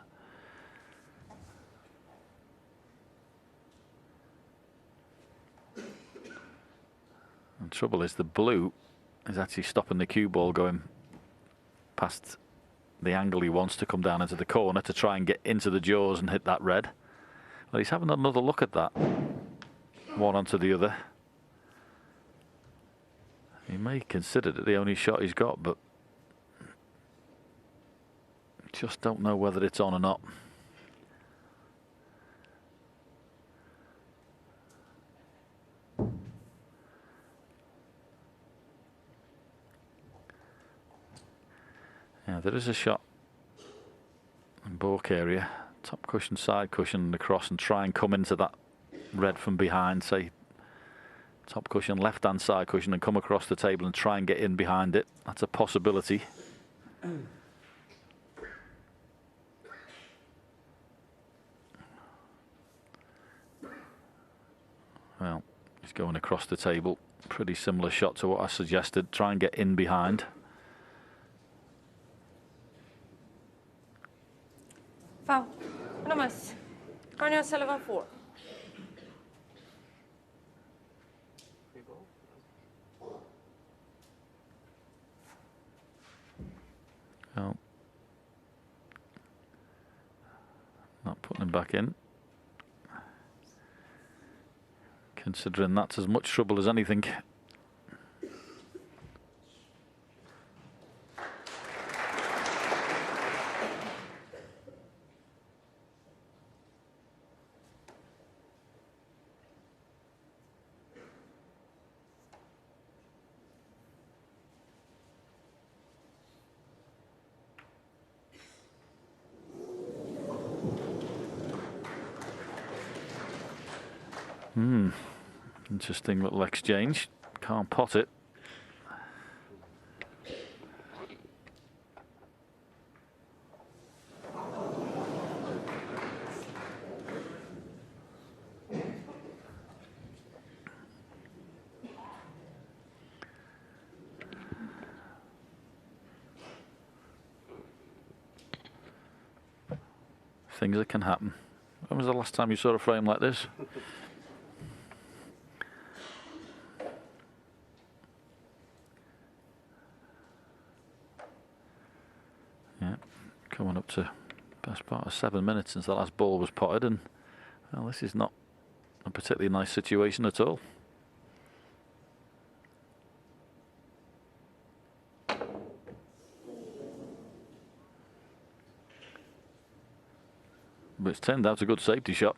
The trouble is the blue is actually stopping the cue ball going past the angle he wants to come down into the corner to try and get into the jaws and hit that red. Well, he's having another look at that. One onto the other. He may consider it the only shot he's got, but just don't know whether it's on or not. Yeah, there is a shot in Bork area, top cushion, side cushion and across, and try and come into that red from behind, say top cushion, left hand side cushion, and come across the table and try and get in behind it. That's a possibility. Well, he's going across the table. Pretty similar shot to what I suggested. Try and get in behind. Foul. Anonymous. Arnie Sullivan 4. Well, not putting him back in. Considering that's as much trouble as anything. Interesting little exchange. Can't pot it. Things that can happen. When was the last time you saw a frame like this? Coming up to best part of 7 minutes since the last ball was potted, and well, this is not a particularly nice situation at all. But it's turned out a good safety shot.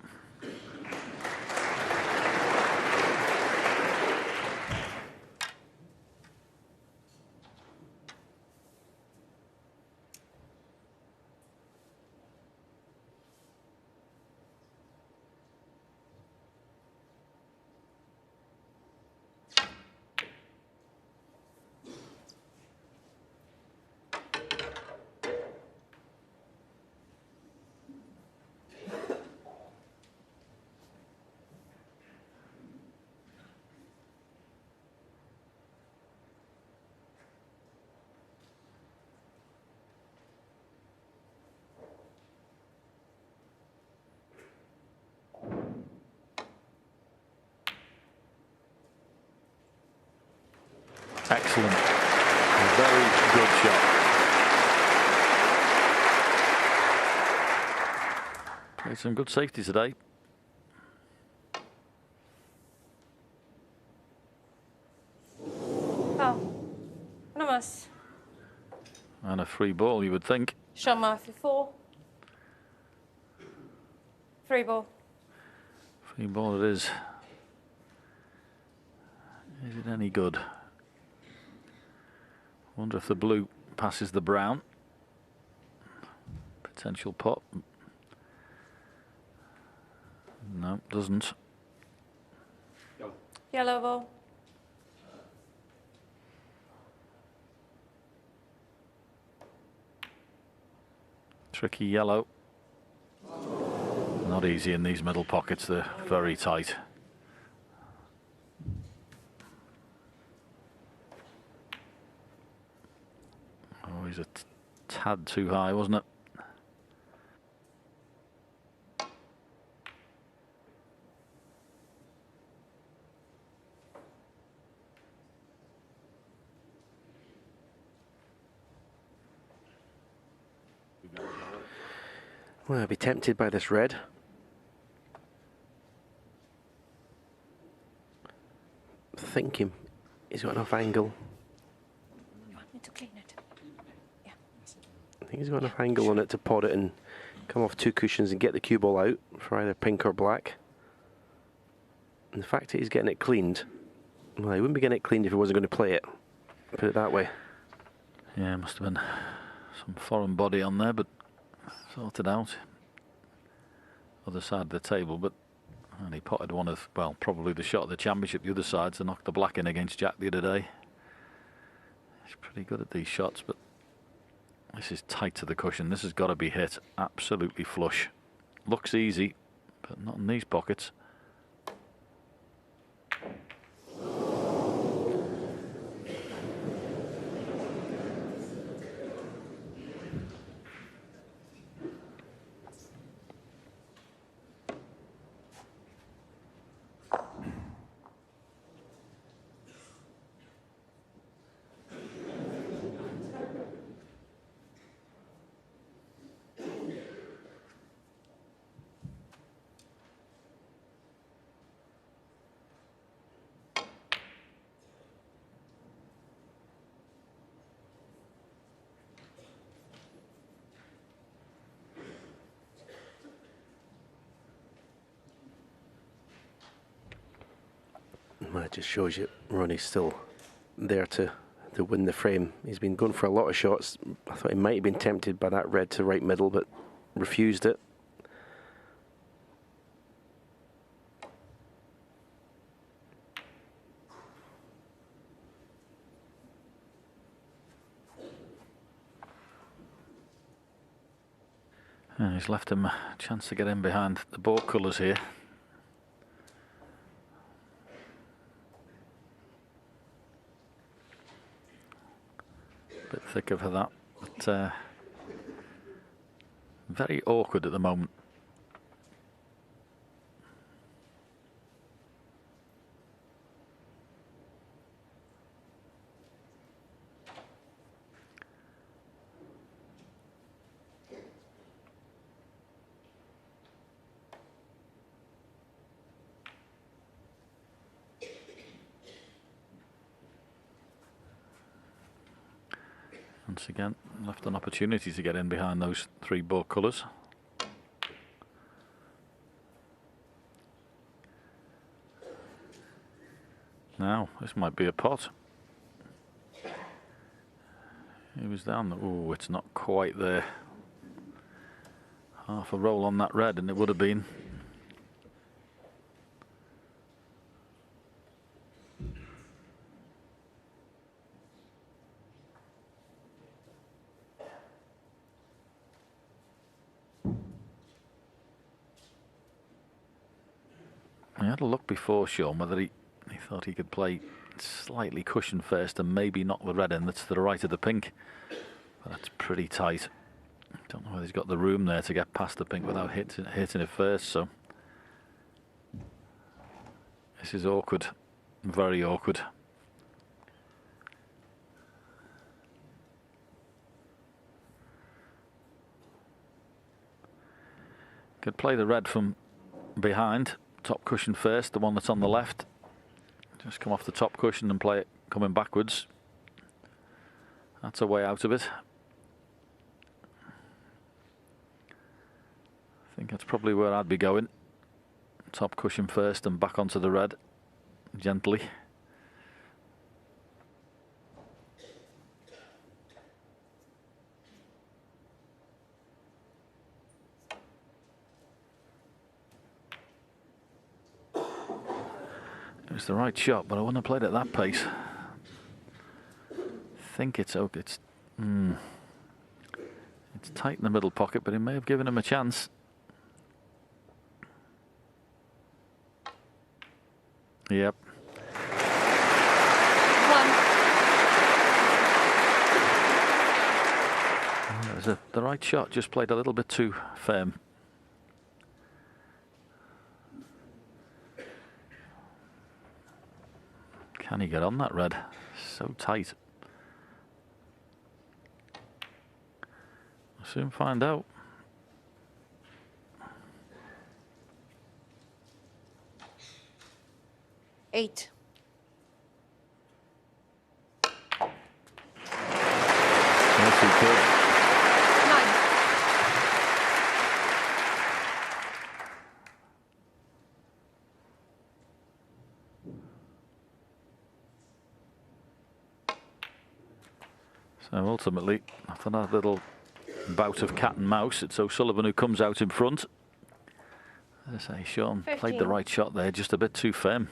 Excellent. A very good shot. Played some good safety today. Foul. Anonymous. And a free ball, you would think. Sean Murphy 4. 3 ball. Free ball it is. Is it any good? Wonder if the blue passes the brown. Potential pot. No, doesn't. Yellow ball. Tricky yellow. Not easy in these middle pockets, they're very tight. Oh, he's a tad too high, wasn't it? Well, I'll be tempted by this red. Thinking he's got enough angle. You want me to clean it? Yeah. I think he's got enough angle on it to pot it and come off 2 cushions and get the cue ball out for either pink or black. And the fact that he's getting it cleaned, well, he wouldn't be getting it cleaned if he wasn't going to play it. Put it that way. Yeah, must have been some foreign body on there, but sorted out. Other side of the table, but and he potted one of, well, probably the shot of the championship the other side to knock the black in against Jack the other day. He's pretty good at these shots, but this is tight to the cushion. This has got to be hit absolutely flush. Looks easy, but not in these pockets. Well, it just shows you Ronnie's still there to win the frame. He's been going for a lot of shots. I thought he might have been tempted by that red to right middle, but refused it. And he's left him a chance to get in behind the board colours here. Bit thicker for that, but very awkward at the moment. Once again, left an opportunity to get in behind those 3 board colours. Now, this might be a pot. He was down. Oh, it's not quite there. Half a roll on that red, and it would have been. He had a look before, Sean, whether he thought he could play slightly cushion first and maybe knock the red in that's to the right of the pink. But that's pretty tight. Don't know whether he's got the room there to get past the pink without hitting it first, so this is awkward, very awkward. Could play the red from behind. Top cushion first, the one that's on the left. Just come off the top cushion and play it coming backwards. That's a way out of it. I think that's probably where I'd be going. Top cushion first and back onto the red, gently. It's the right shot, but I wouldn't have played at that pace. I think it's okay. It's tight in the middle pocket, but it may have given him a chance. Yep. The right shot, just played a little bit too firm. Can he get on that red? So tight. We'll soon find out. 8. Yes, he could. 9. So ultimately, after that little bout of cat and mouse, it's O'Sullivan who comes out in front. As I say, Sean played the 15. right shot there, just a bit too firm.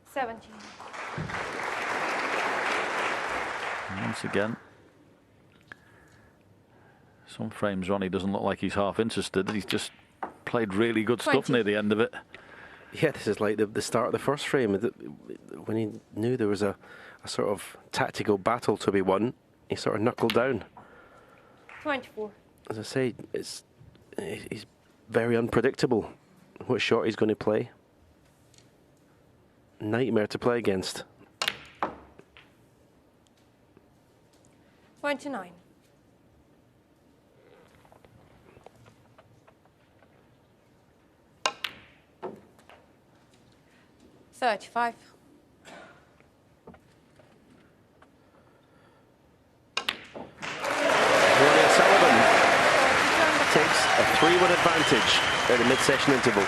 17. And once again, some frames Ronnie doesn't look like he's half interested. He's just played really good stuff 20. near the end of it. Yeah, this is like the start of the first frame. When he knew there was a sort of tactical battle to be won, he sort of knuckled down. 24. As I say, he's very unpredictable what shot he's going to play. Nightmare to play against. 29. 35. Ronnie O'Sullivan takes a 3-1 advantage at the mid-session interval.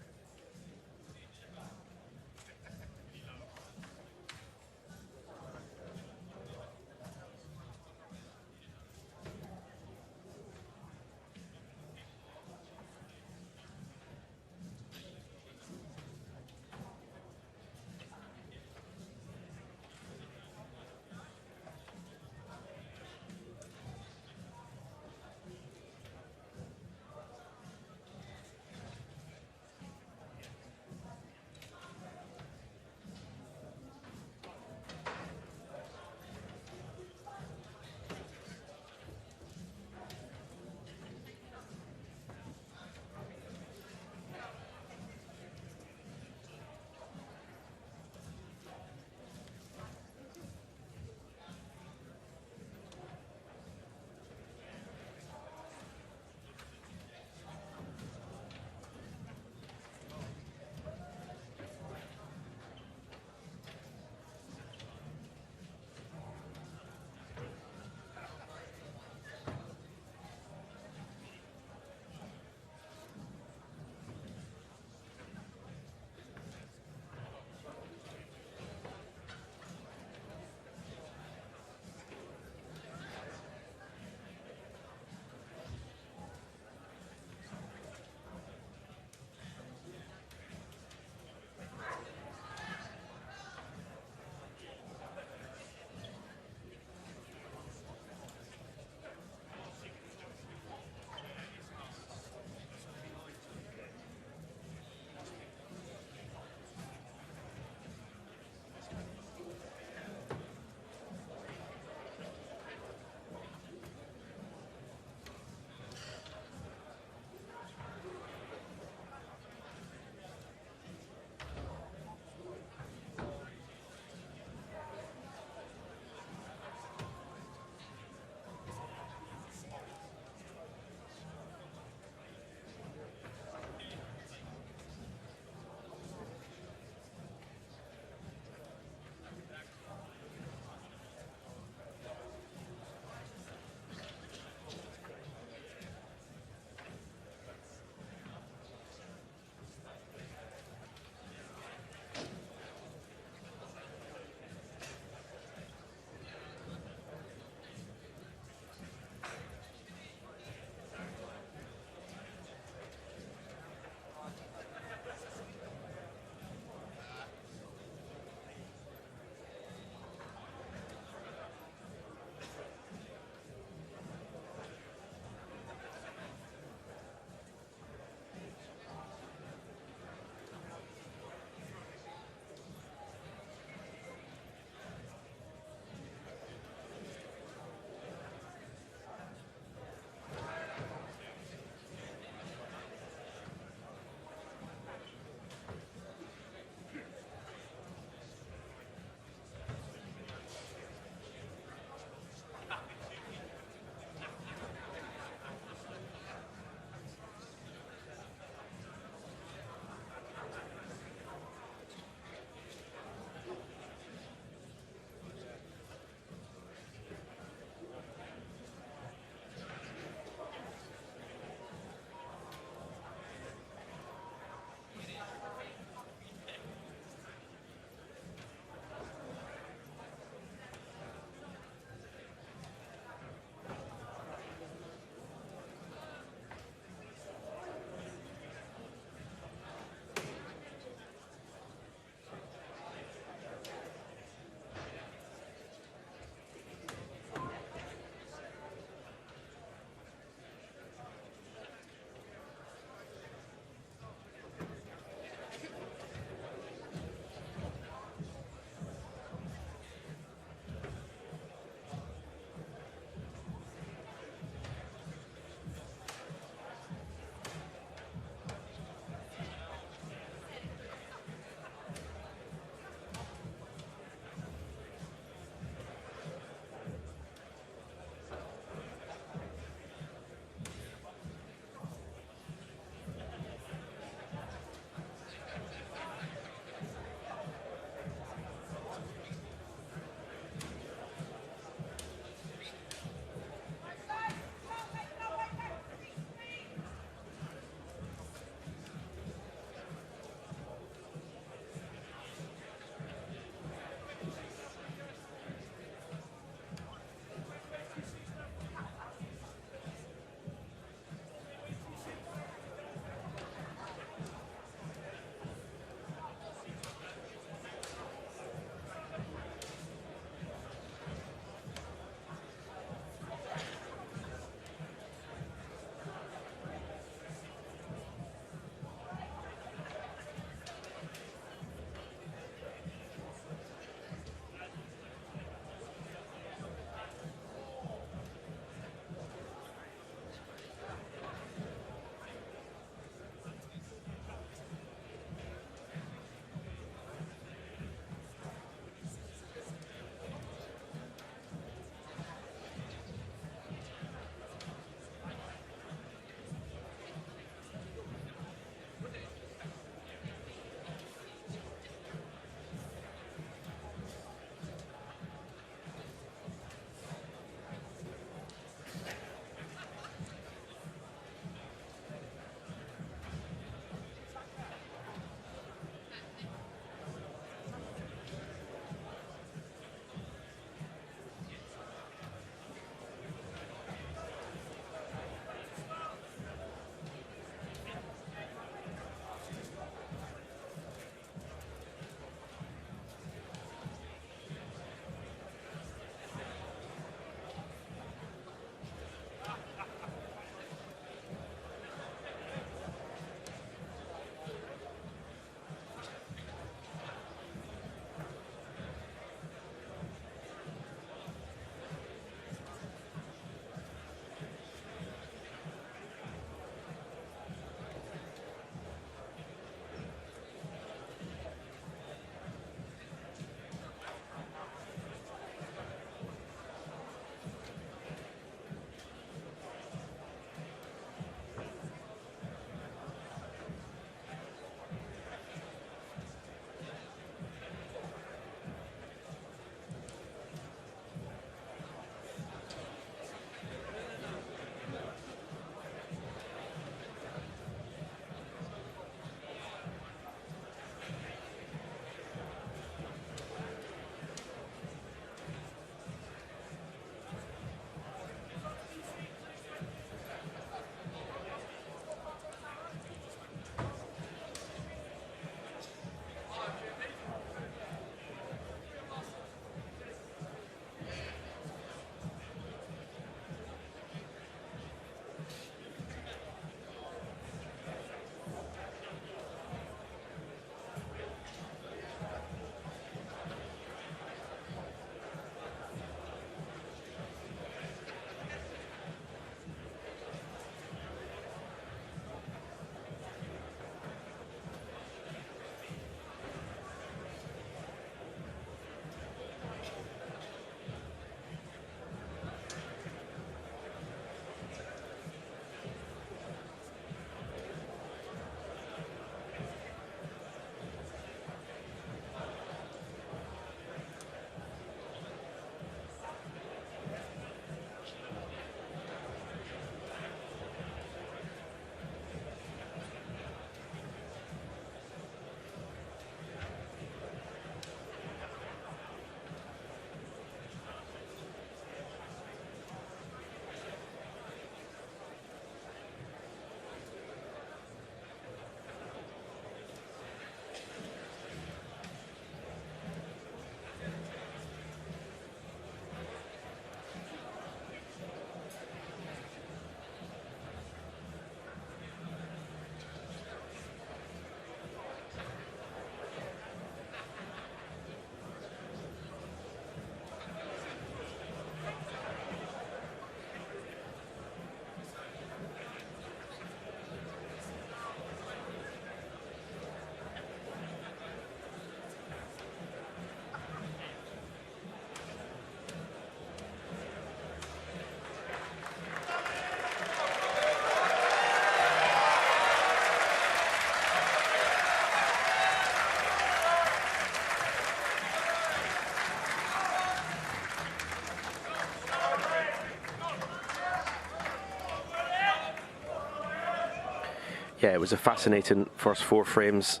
Yeah, it was a fascinating first 4 frames,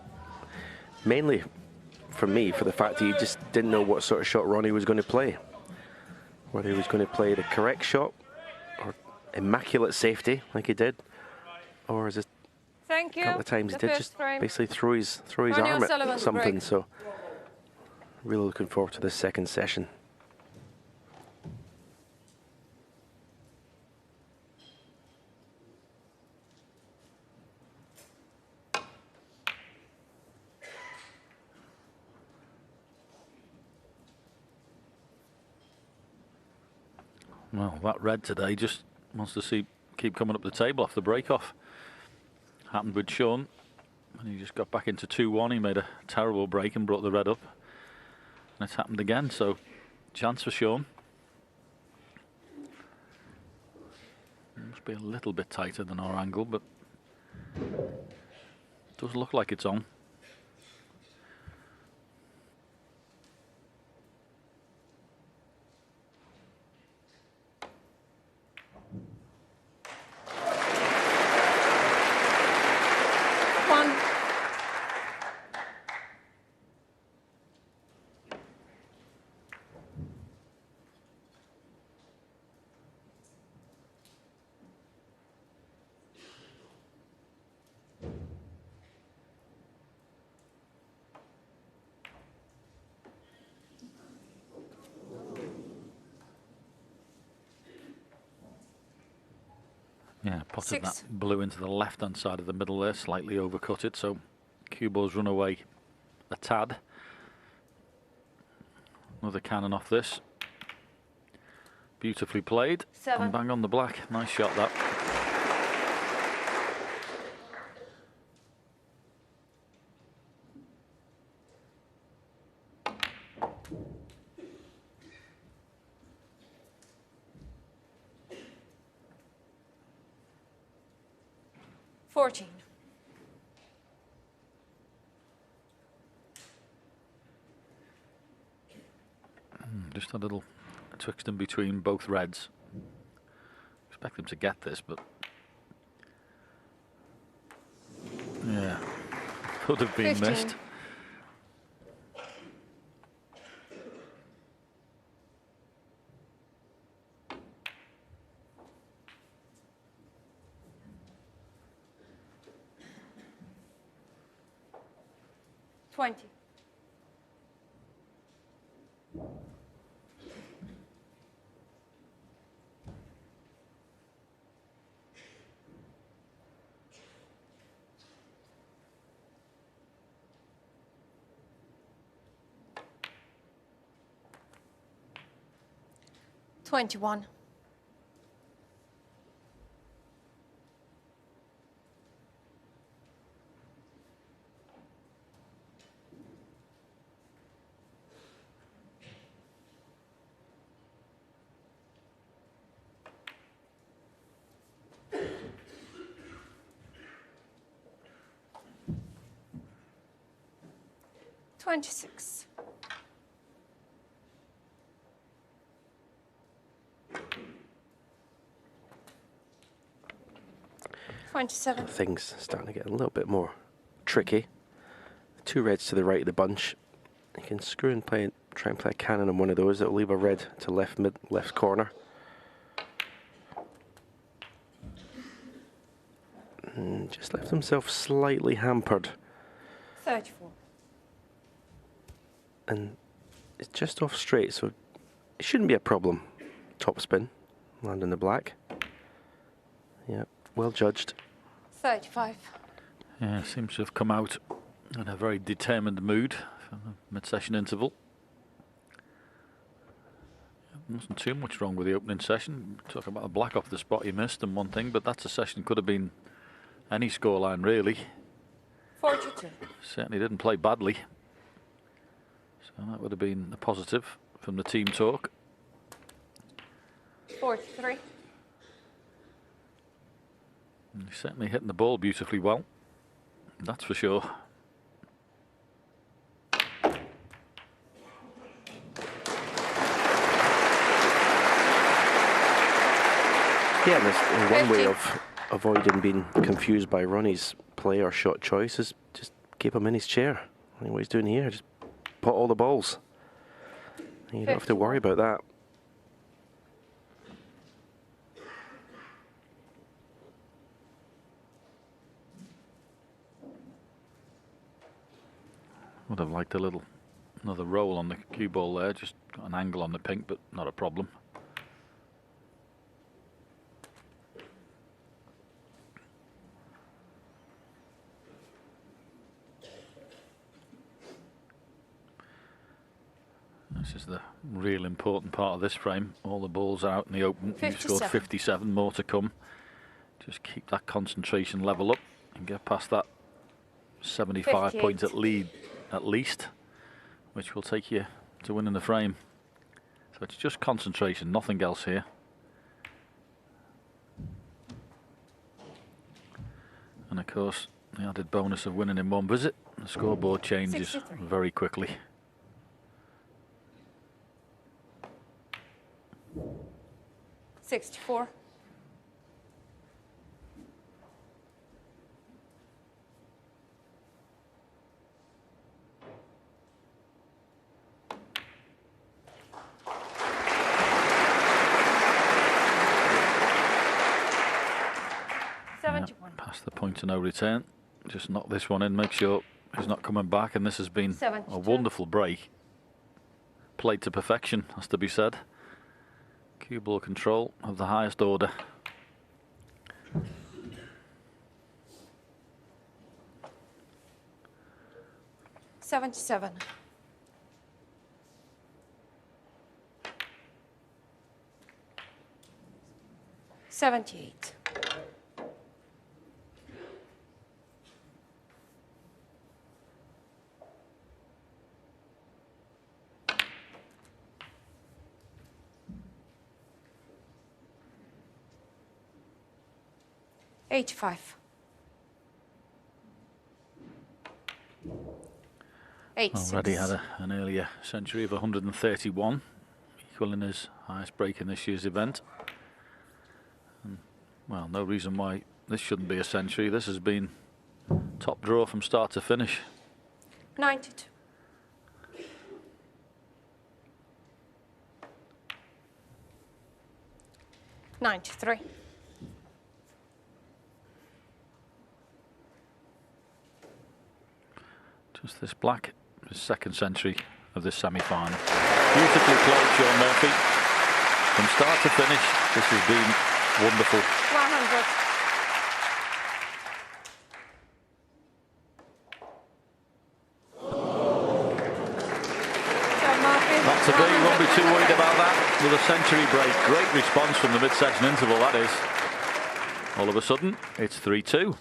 mainly for me, for the fact that you just didn't know what sort of shot Ronnie was going to play. Whether he was going to play the correct shot, or immaculate safety like he did, or as a Thank you. couple of times he The did first just frame. basically throw his Ronnie arm O'Sullivan at to something. break. So really looking forward to this second session. Well, that red today just wants to keep coming up the table off the break-off. Happened with Sean, and he just got back into 2-1. He made a terrible break and brought the red up. And it's happened again, so chance for Sean. Must be a little bit tighter than our angle, but it does look like it's on. One. Yeah, potted 6. that blue into the left-hand side of the middle there, slightly overcut it, so cue ball's run away a tad. Another cannon off this. Beautifully played. 7. And bang on the black. Nice shot that. $14. Just a little twixt in between both reds. Expect them to get this, but yeah, could have been 15. missed. $20. $21. $26. $27. Things starting to get a little bit more tricky. 2 reds to the right of the bunch. You can screw and try and play a cannon on one of those. That'll leave a red to left corner. And just left himself slightly hampered. 34. And it's just off straight, so it shouldn't be a problem. Top spin, land in the black. Yeah, well judged. 35. Yeah, seems to have come out in a very determined mood for the mid-session interval. Wasn't too much wrong with the opening session. Talk about a black off the spot he missed and one thing, but that's a session could have been any scoreline really. 42. Certainly didn't play badly. So that would have been a positive from the team talk. 43. And he's certainly hitting the ball beautifully well. That's for sure. Yeah, and there's one way of avoiding being confused by Ronnie's play or shot choice is just keep him in his chair. I think what he's doing here, just pot all the balls. You don't have to worry about that. Would have liked another roll on the cue ball there, just got an angle on the pink, but not a problem. This is the real important part of this frame. All the balls are out in the open. You scored 57, more to come. Just keep that concentration level up and get past that 75 point at least, which will take you to winning the frame. So it's just concentration, nothing else here. And of course, the added bonus of winning in one visit, the scoreboard changes 63. very quickly. 64. Past the point of no return. Just knock this one in, make sure he's not coming back, and this has been 72. a wonderful break. Played to perfection, has to be said. Cue ball control of the highest order. $77. $78. $85. Already had an earlier century of 131, equaling his highest break in this year's event. And, well, no reason why this shouldn't be a century. This has been top draw from start to finish. 92. $93. Just this black, his second century of this semi-final. Beautifully played, Sean Murphy. From start to finish, this has been wonderful. 100. Not to be, won't be too worried about that. With a century break, great response from the mid-section interval, that is. All of a sudden, it's 3-2.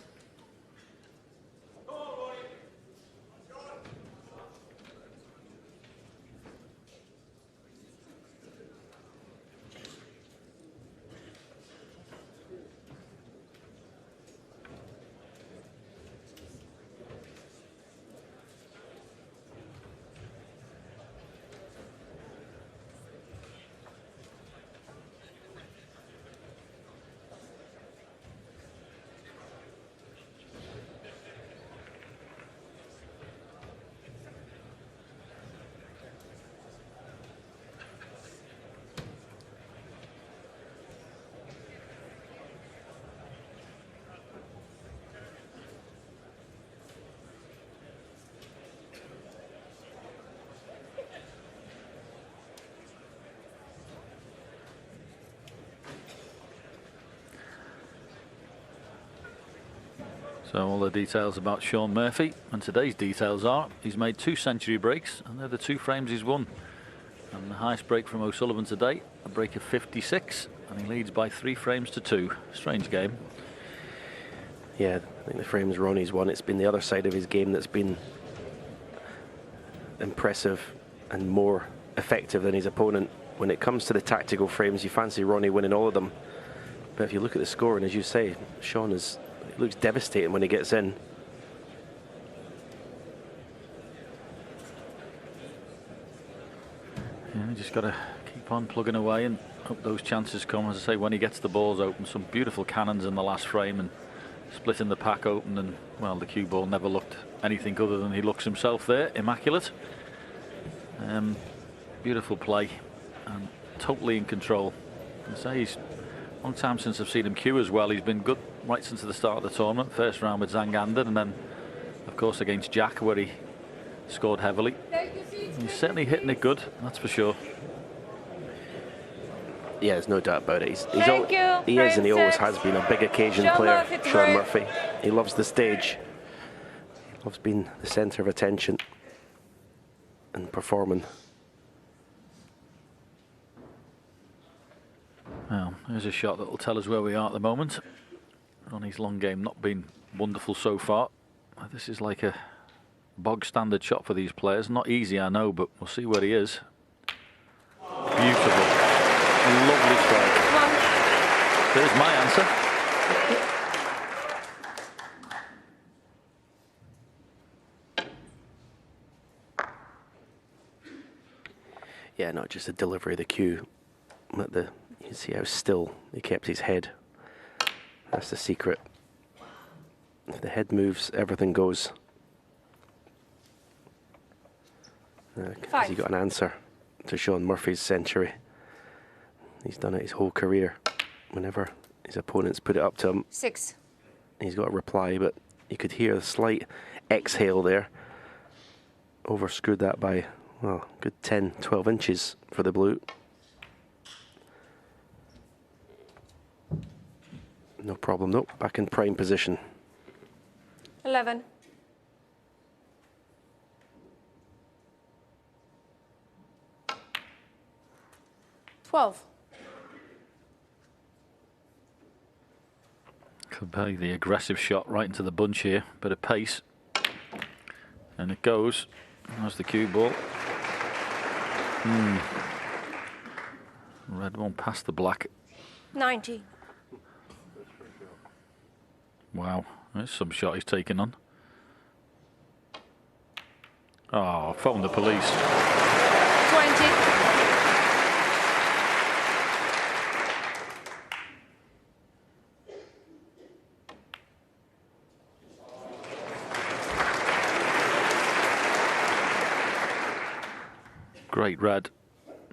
So all the details about Sean Murphy, and today's details are he's made 2 century breaks, and they're the 2 frames he's won. And the highest break from O'Sullivan today, a break of 56, and he leads by 3 frames to 2. Strange game. Yeah, I think the frames Ronnie's won, it's been the other side of his game that's been impressive and more effective than his opponent. When it comes to the tactical frames, you fancy Ronnie winning all of them. But if you look at the score, and as you say, Sean looks devastating when he gets in. Yeah, you just got to keep on plugging away and hope those chances come. As I say, when he gets the balls open, some beautiful cannons in the last frame, and splitting the pack open, and well, the cue ball never looked anything other than he looks himself there, immaculate. Beautiful play and totally in control. I say he's a long time since I've seen him cue as well. He's been good right since the start of the tournament. First round with Zangander, and then of course against Jack, where he scored heavily. He's certainly hitting it good, that's for sure. Yeah, there's no doubt about it. Thank you. He is, and he always has been a big occasion Sean player, Murphy, Sean through. Murphy. He loves the stage. He loves being the centre of attention and performing. Well, here's a shot that will tell us where we are at the moment. Ronnie's long game not been wonderful so far. This is like a bog standard shot for these players. Not easy, I know, but we'll see where he is. Beautiful. Lovely strike. There's my answer. Yeah, not just the delivery of the cue, but you can see how still he kept his head. That's the secret. If the head moves, everything goes. Has he got an answer to Sean Murphy's century? He's done it his whole career. Whenever his opponents put it up to him, 6. he's got a reply, but you could hear a slight exhale there. Overscrewed that by, well, good 10, 12 inches for the blue. No problem, nope, back in prime position. 11. Could be the aggressive shot right into the bunch here. Bit of pace. And it goes. That's the cue ball. Red one past the black. 90. Wow, there's some shot he's taken on. Oh, phone the police. 20. Great red,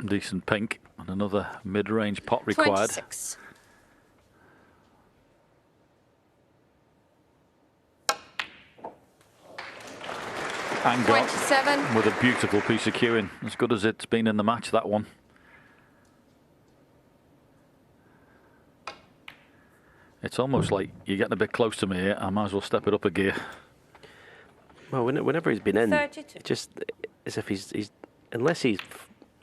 decent pink, and another mid-range pot required. 26. And got 27. with a beautiful piece of cueing, as good as it's been in the match, that one. It's almost like you're getting a bit close to me here. I might as well step it up a gear. Well, whenever he's been in, 32. it just as if he's unless he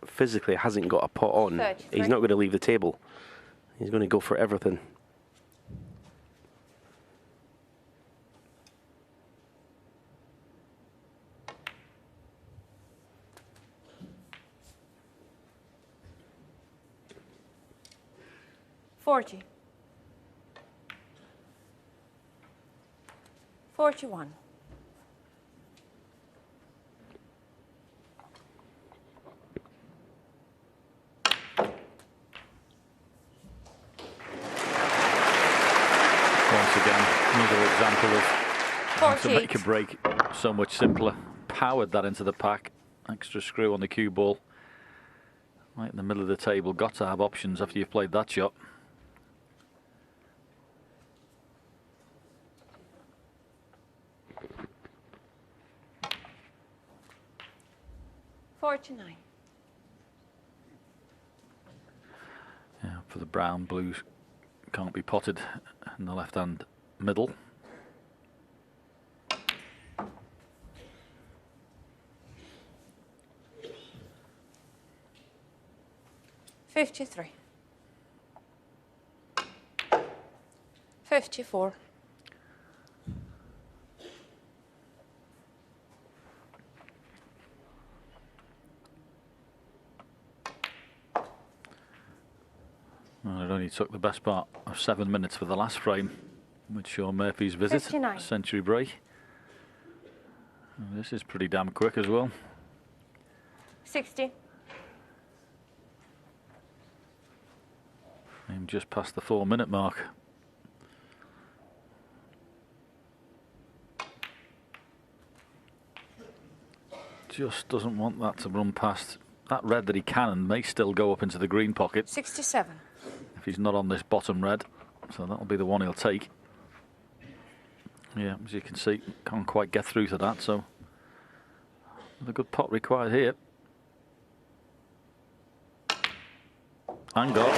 physically hasn't got a pot on, 33. he's not going to leave the table. He's going to go for everything. $40. 41. Once again, another example of how to 48. make a break so much simpler. Powered that into the pack. Extra screw on the cue ball. Right in the middle of the table. Got to have options after you've played that shot. $49. Yeah, for the brown, blues can't be potted in the left-hand middle. $53. 54. Well, it only took the best part of 7 minutes for the last frame with Sean Murphy's visit. 59. Century break. And this is pretty damn quick as well. 60. I'm just past the 4 minute mark. just doesn't want that to run past. That red that he can and may still go up into the green pocket 67. if he's not on this bottom red. So that'll be the one he'll take. Yeah, as you can see, can't quite get through to that, so a good pot required here. And got.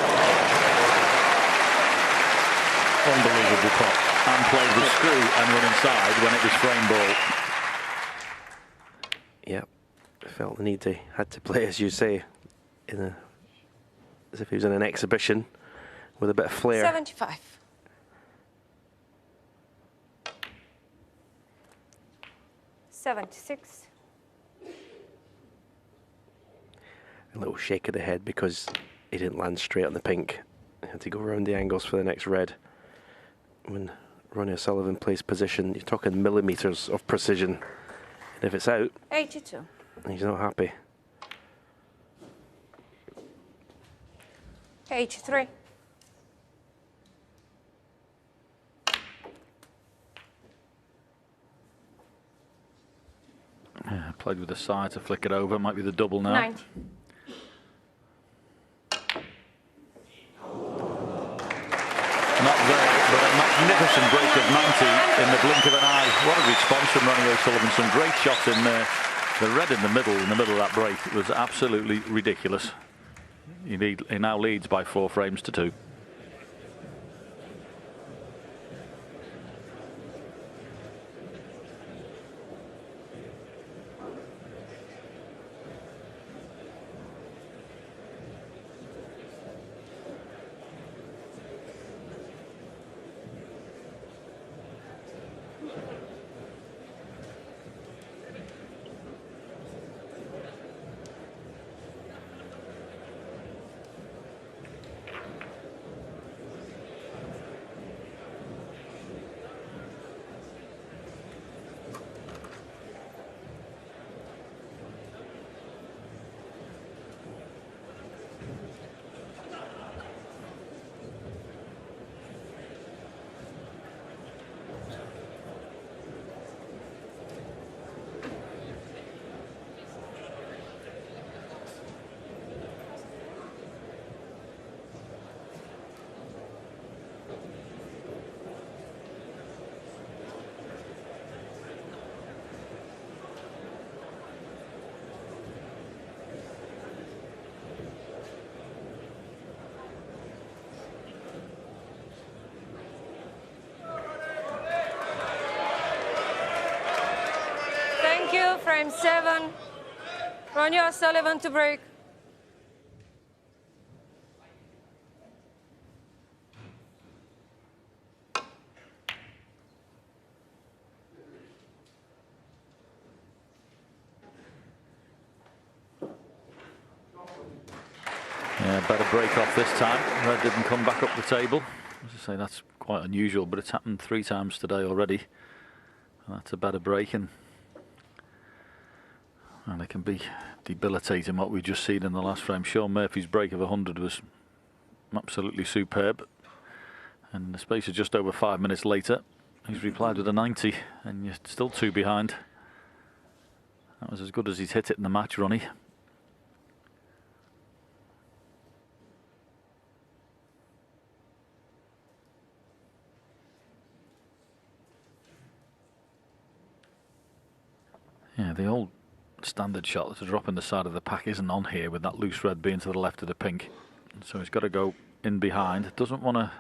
Unbelievable pot. And played with screw and run inside when it was frame ball. Yep, felt the need to, had to play, as you say, as if he was in an exhibition with a bit of flair. 75. $76. A little shake of the head because he didn't land straight on the pink. He had to go around the angles for the next red. When Ronnie O'Sullivan plays position, you're talking millimetres of precision. And if it's out, 82. he's not happy. 83. Yeah, played with the side to flick it over. Might be the double now. 90. Not there, but a magnificent break of 90 in the blink of an eye. What a response from Ronnie O'Sullivan. Some great shots in there. The red in the middle of that break was absolutely ridiculous. He now leads by 4 frames to 2. Thank you. Frame 7. Ronnie O'Sullivan to break. Yeah, better break off this time. Red didn't come back up the table. As I say, that's quite unusual, but it's happened 3 times today already. That's a better break, and it can be debilitating what we've just seen in the last frame. Sean Murphy's break of 100 was absolutely superb, and the space of just over 5 minutes later, he's replied with a 90, and you're still 2 behind. That was as good as he's hit it in the match, Ronnie. Yeah, the old standard shot to drop in the side of the pack isn't on here, with that loose red being to the left of the pink. So he's got to go in behind. Doesn't want to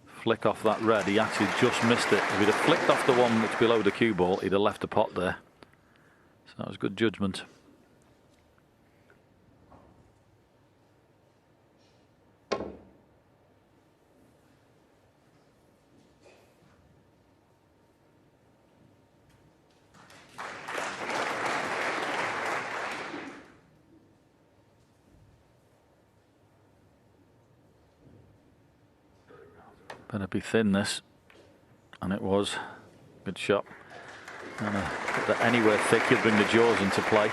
flick off that red. He actually just missed it. If he'd have flicked off the one that's below the cue ball, he'd have left a pot there. So that was good judgment. Better be thin, this, and it was. Good shot. And put that anywhere thick, you'd bring the jaws into play.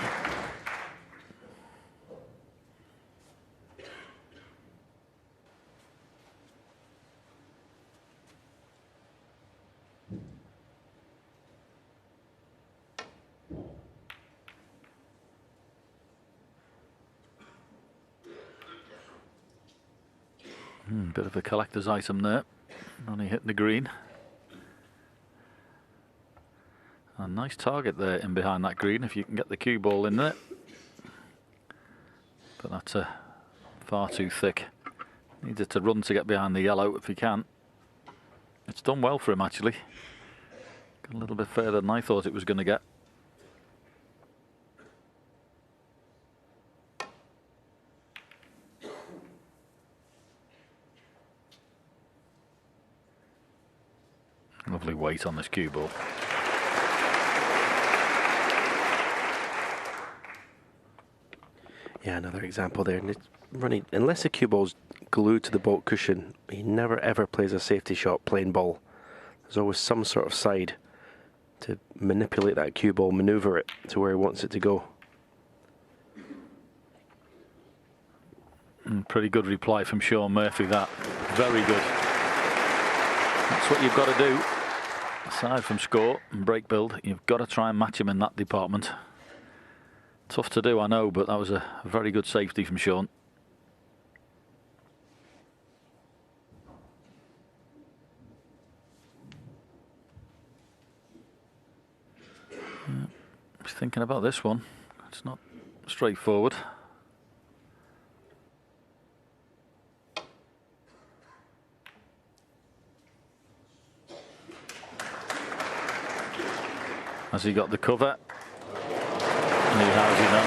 Bit of a collector's item there. Only hitting the green. A nice target there in behind that green if you can get the cue ball in there. But that's far too thick. Needs it to run to get behind the yellow if he can. It's done well for him actually. Got a little bit further than I thought it was going to get. Lovely weight on this cue ball. Yeah, another example there. And it's running, unless the cue ball's glued to the baulk cushion, he never ever plays a safety shot plain ball. There's always some sort of side to manipulate that cue ball, maneuver it to where he wants it to go. Pretty good reply from Sean Murphy, that. Very good. That's what you've got to do. Aside from score and break build, you've got to try and match him in that department. Tough to do, I know, but that was a very good safety from Sean. He's thinking about this one. It's not straightforward. Has he got the cover? He has, you know.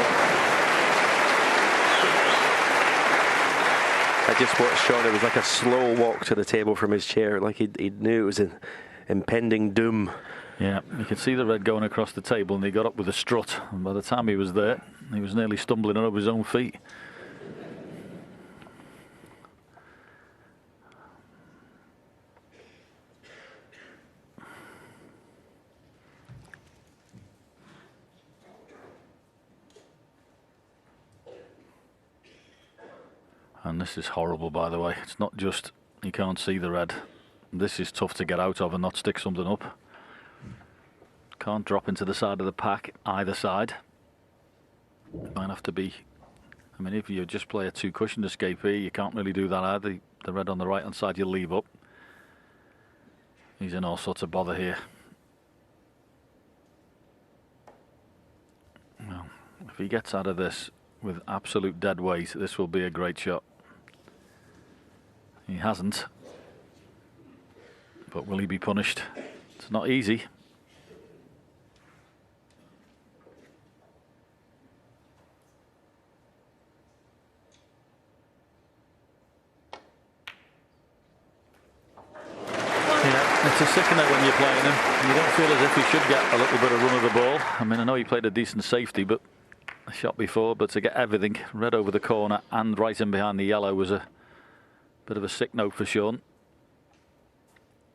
I just watched Sean. It was like a slow walk to the table from his chair, like he knew it was an impending doom. Yeah, you could see the red going across the table, and he got up with a strut. And by the time he was there, he was nearly stumbling over his own feet. And this is horrible, by the way. It's not just you can't see the red. This is tough to get out of and not stick something up. Can't drop into the side of the pack, either side. Might have to be... I mean, if you just play a two-cushioned escape here, you can't really do that either. The red on the right-hand side, you'll leave up. He's in all sorts of bother here. Well, if he gets out of this with absolute dead weight, this will be a great shot. He hasn't. But will he be punished? It's not easy. Yeah, it's a sickener when you're playing him. You don't feel as if he should get a little bit of run of the ball. I mean, I know he played a decent safety, but a shot before, but to get everything red over the corner and right in behind the yellow was a bit of a sick note for Sean.